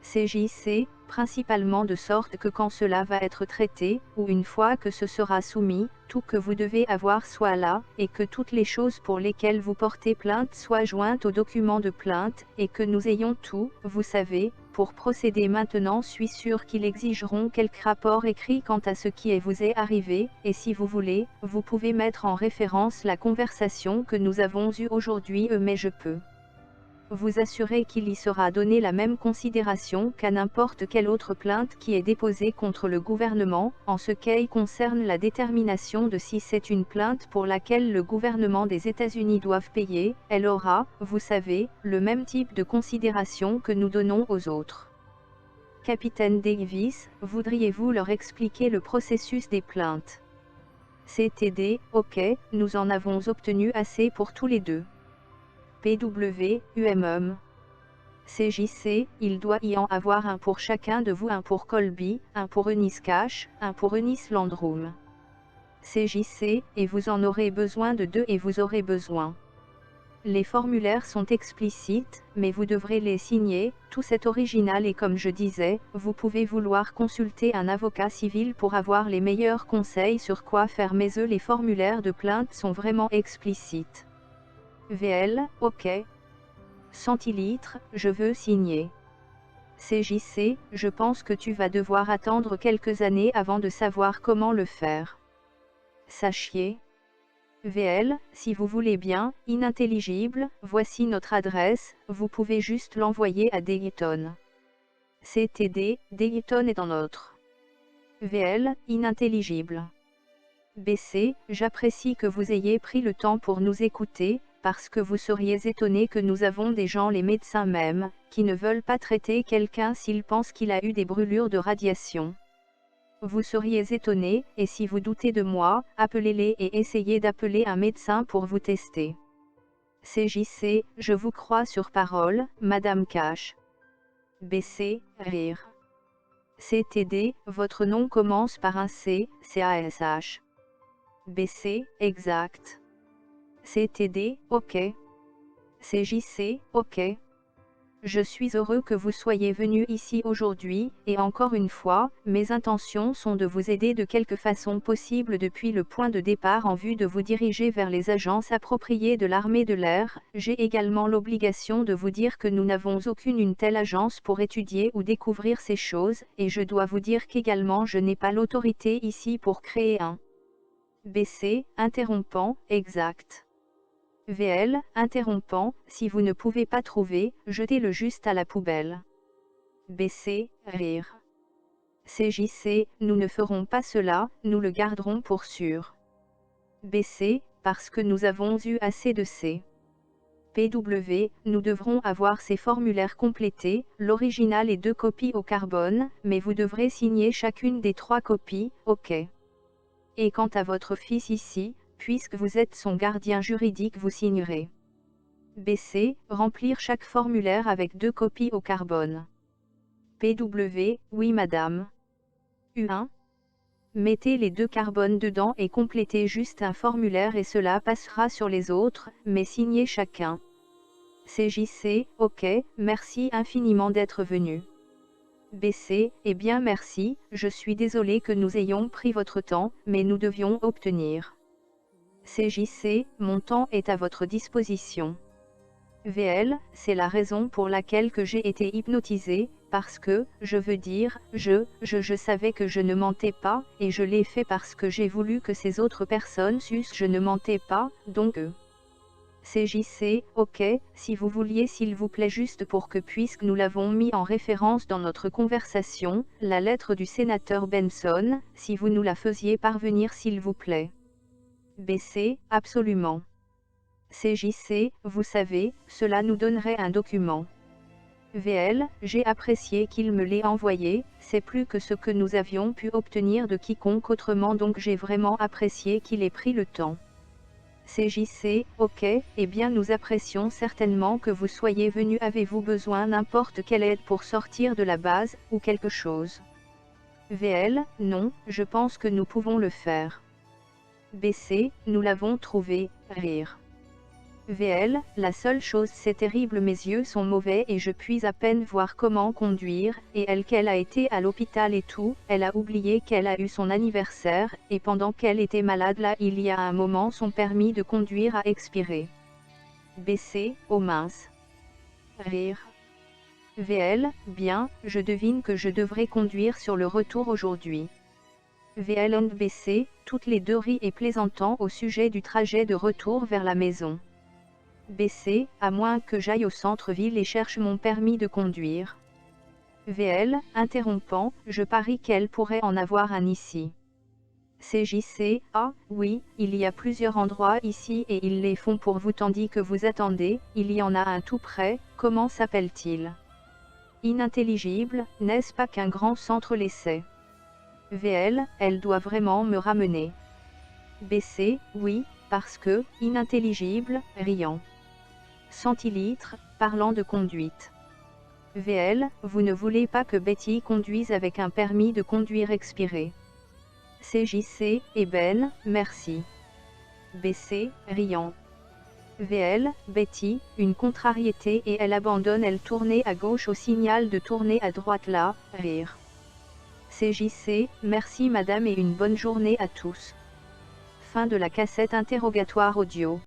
CJC, principalement de sorte que quand cela va être traité, ou une fois que ce sera soumis, tout que vous devez avoir soit là, et que toutes les choses pour lesquelles vous portez plainte soient jointes au document de plainte, et que nous ayons tout, vous savez, pour procéder. Maintenant suis sûr qu'ils exigeront quelques rapports écrits quant à ce qui vous est arrivé, et si vous voulez, vous pouvez mettre en référence la conversation que nous avons eue aujourd'hui, mais je peux vous assurer qu'il y sera donné la même considération qu'à n'importe quelle autre plainte qui est déposée contre le gouvernement, en ce qui concerne la détermination de si c'est une plainte pour laquelle le gouvernement des États-Unis doit payer, elle aura, vous savez, le même type de considération que nous donnons aux autres. Capitaine Davis, voudriez-vous leur expliquer le processus des plaintes? CTD, ok, nous en avons obtenu assez pour tous les deux. PW, CJC, il doit y en avoir un pour chacun de vous, un pour Colby, un pour Eunice Cash, un pour Eunice Landrum. CJC, et vous en aurez besoin de 2 et vous aurez besoin. Les formulaires sont explicites, mais vous devrez les signer, tout c'est original et comme je disais, vous pouvez vouloir consulter un avocat civil pour avoir les meilleurs conseils sur quoi faire, mais les formulaires de plainte sont vraiment explicites. VL, ok. Centilitres, je veux signer. CJC, je pense que tu vas devoir attendre quelques années avant de savoir comment le faire. Sachiez. VL, si vous voulez bien, inintelligible, voici notre adresse, vous pouvez juste l'envoyer à Dayton. CTD, Dayton est dans notre. VL, inintelligible. BC, j'apprécie que vous ayez pris le temps pour nous écouter, parce que vous seriez étonné que nous avons des gens, les médecins même, qui ne veulent pas traiter quelqu'un s'ils pensent qu'il a eu des brûlures de radiation. Vous seriez étonné, et si vous doutez de moi, appelez-les et essayez d'appeler un médecin pour vous tester. CJC, je vous crois sur parole, Madame Cash. BC, rire. CTD, votre nom commence par un C, CASH. BC, exact. CTD, ok. CJC, ok. Je suis heureux que vous soyez venu ici aujourd'hui, et encore une fois, mes intentions sont de vous aider de quelque façon possible depuis le point de départ en vue de vous diriger vers les agences appropriées de l'armée de l'air. J'ai également l'obligation de vous dire que nous n'avons aucune une telle agence pour étudier ou découvrir ces choses, et je dois vous dire qu'également je n'ai pas l'autorité ici pour créer un. BC, interrompant, exact. VL, interrompant, si vous ne pouvez pas trouver, jetez-le juste à la poubelle. BC, rire. CJC, nous ne ferons pas cela, nous le garderons pour sûr. BC, parce que nous avons eu assez de C. PW, nous devrons avoir ces formulaires complétés, l'original et 2 copies au carbone, mais vous devrez signer chacune des 3 copies, ok. Et quant à votre fils ici, puisque vous êtes son gardien juridique, vous signerez. BC, remplir chaque formulaire avec 2 copies au carbone. PW, oui madame. U1. Mettez les 2 carbones dedans et complétez juste un formulaire et cela passera sur les autres, mais signez chacun. CJC, OK, merci infiniment d'être venu. BC, eh bien merci, je suis désolé que nous ayons pris votre temps, mais nous devions obtenir. CJC, mon temps est à votre disposition. VL, c'est la raison pour laquelle que j'ai été hypnotisé, parce que, je veux dire, je savais que je ne mentais pas, et je l'ai fait parce que j'ai voulu que ces autres personnes sussent je ne mentais pas, donc CJC, OK, si vous vouliez s'il vous plaît juste pour que puisque nous l'avons mis en référence dans notre conversation, la lettre du sénateur Benson, si vous nous la faisiez parvenir s'il vous plaît. BC, absolument. CJC, vous savez, cela nous donnerait un document. VL, j'ai apprécié qu'il me l'ait envoyé, c'est plus que ce que nous avions pu obtenir de quiconque autrement donc j'ai vraiment apprécié qu'il ait pris le temps. CJC, OK, eh bien nous apprécions certainement que vous soyez venu. Avez-vous besoin n'importe quelle aide pour sortir de la base, ou quelque chose? VL, non, je pense que nous pouvons le faire. BC, nous l'avons trouvé, rire. VL, la seule chose c'est terrible mes yeux sont mauvais et je puis à peine voir comment conduire, et elle qu'elle a été à l'hôpital et tout, elle a oublié qu'elle a eu son anniversaire, et pendant qu'elle était malade là il y a un moment son permis de conduire a expiré. BC, oh mince. Rire. VL, bien, je devine que je devrais conduire sur le retour aujourd'hui. VL and BC, toutes les deux rient et plaisantant au sujet du trajet de retour vers la maison. BC, à moins que j'aille au centre-ville et cherche mon permis de conduire. VL, interrompant, je parie qu'elle pourrait en avoir un ici. CJC, ah, oui, il y a plusieurs endroits ici et ils les font pour vous tandis que vous attendez, il y en a un tout près, comment s'appelle-t-il? Inintelligible, n'est-ce pas qu'un grand centre l'essaie? VL, elle doit vraiment me ramener. BC, oui, parce que, inintelligible, riant. Centilitres, parlant de conduite. VL, vous ne voulez pas que Betty conduise avec un permis de conduire expiré. CJC, eh ben, merci. BC, riant. VL, Betty, une contrariété et elle abandonne elle tournait à gauche au signal de tourner à droite là, rire. CJC, merci madame et une bonne journée à tous. Fin de la cassette interrogatoire audio.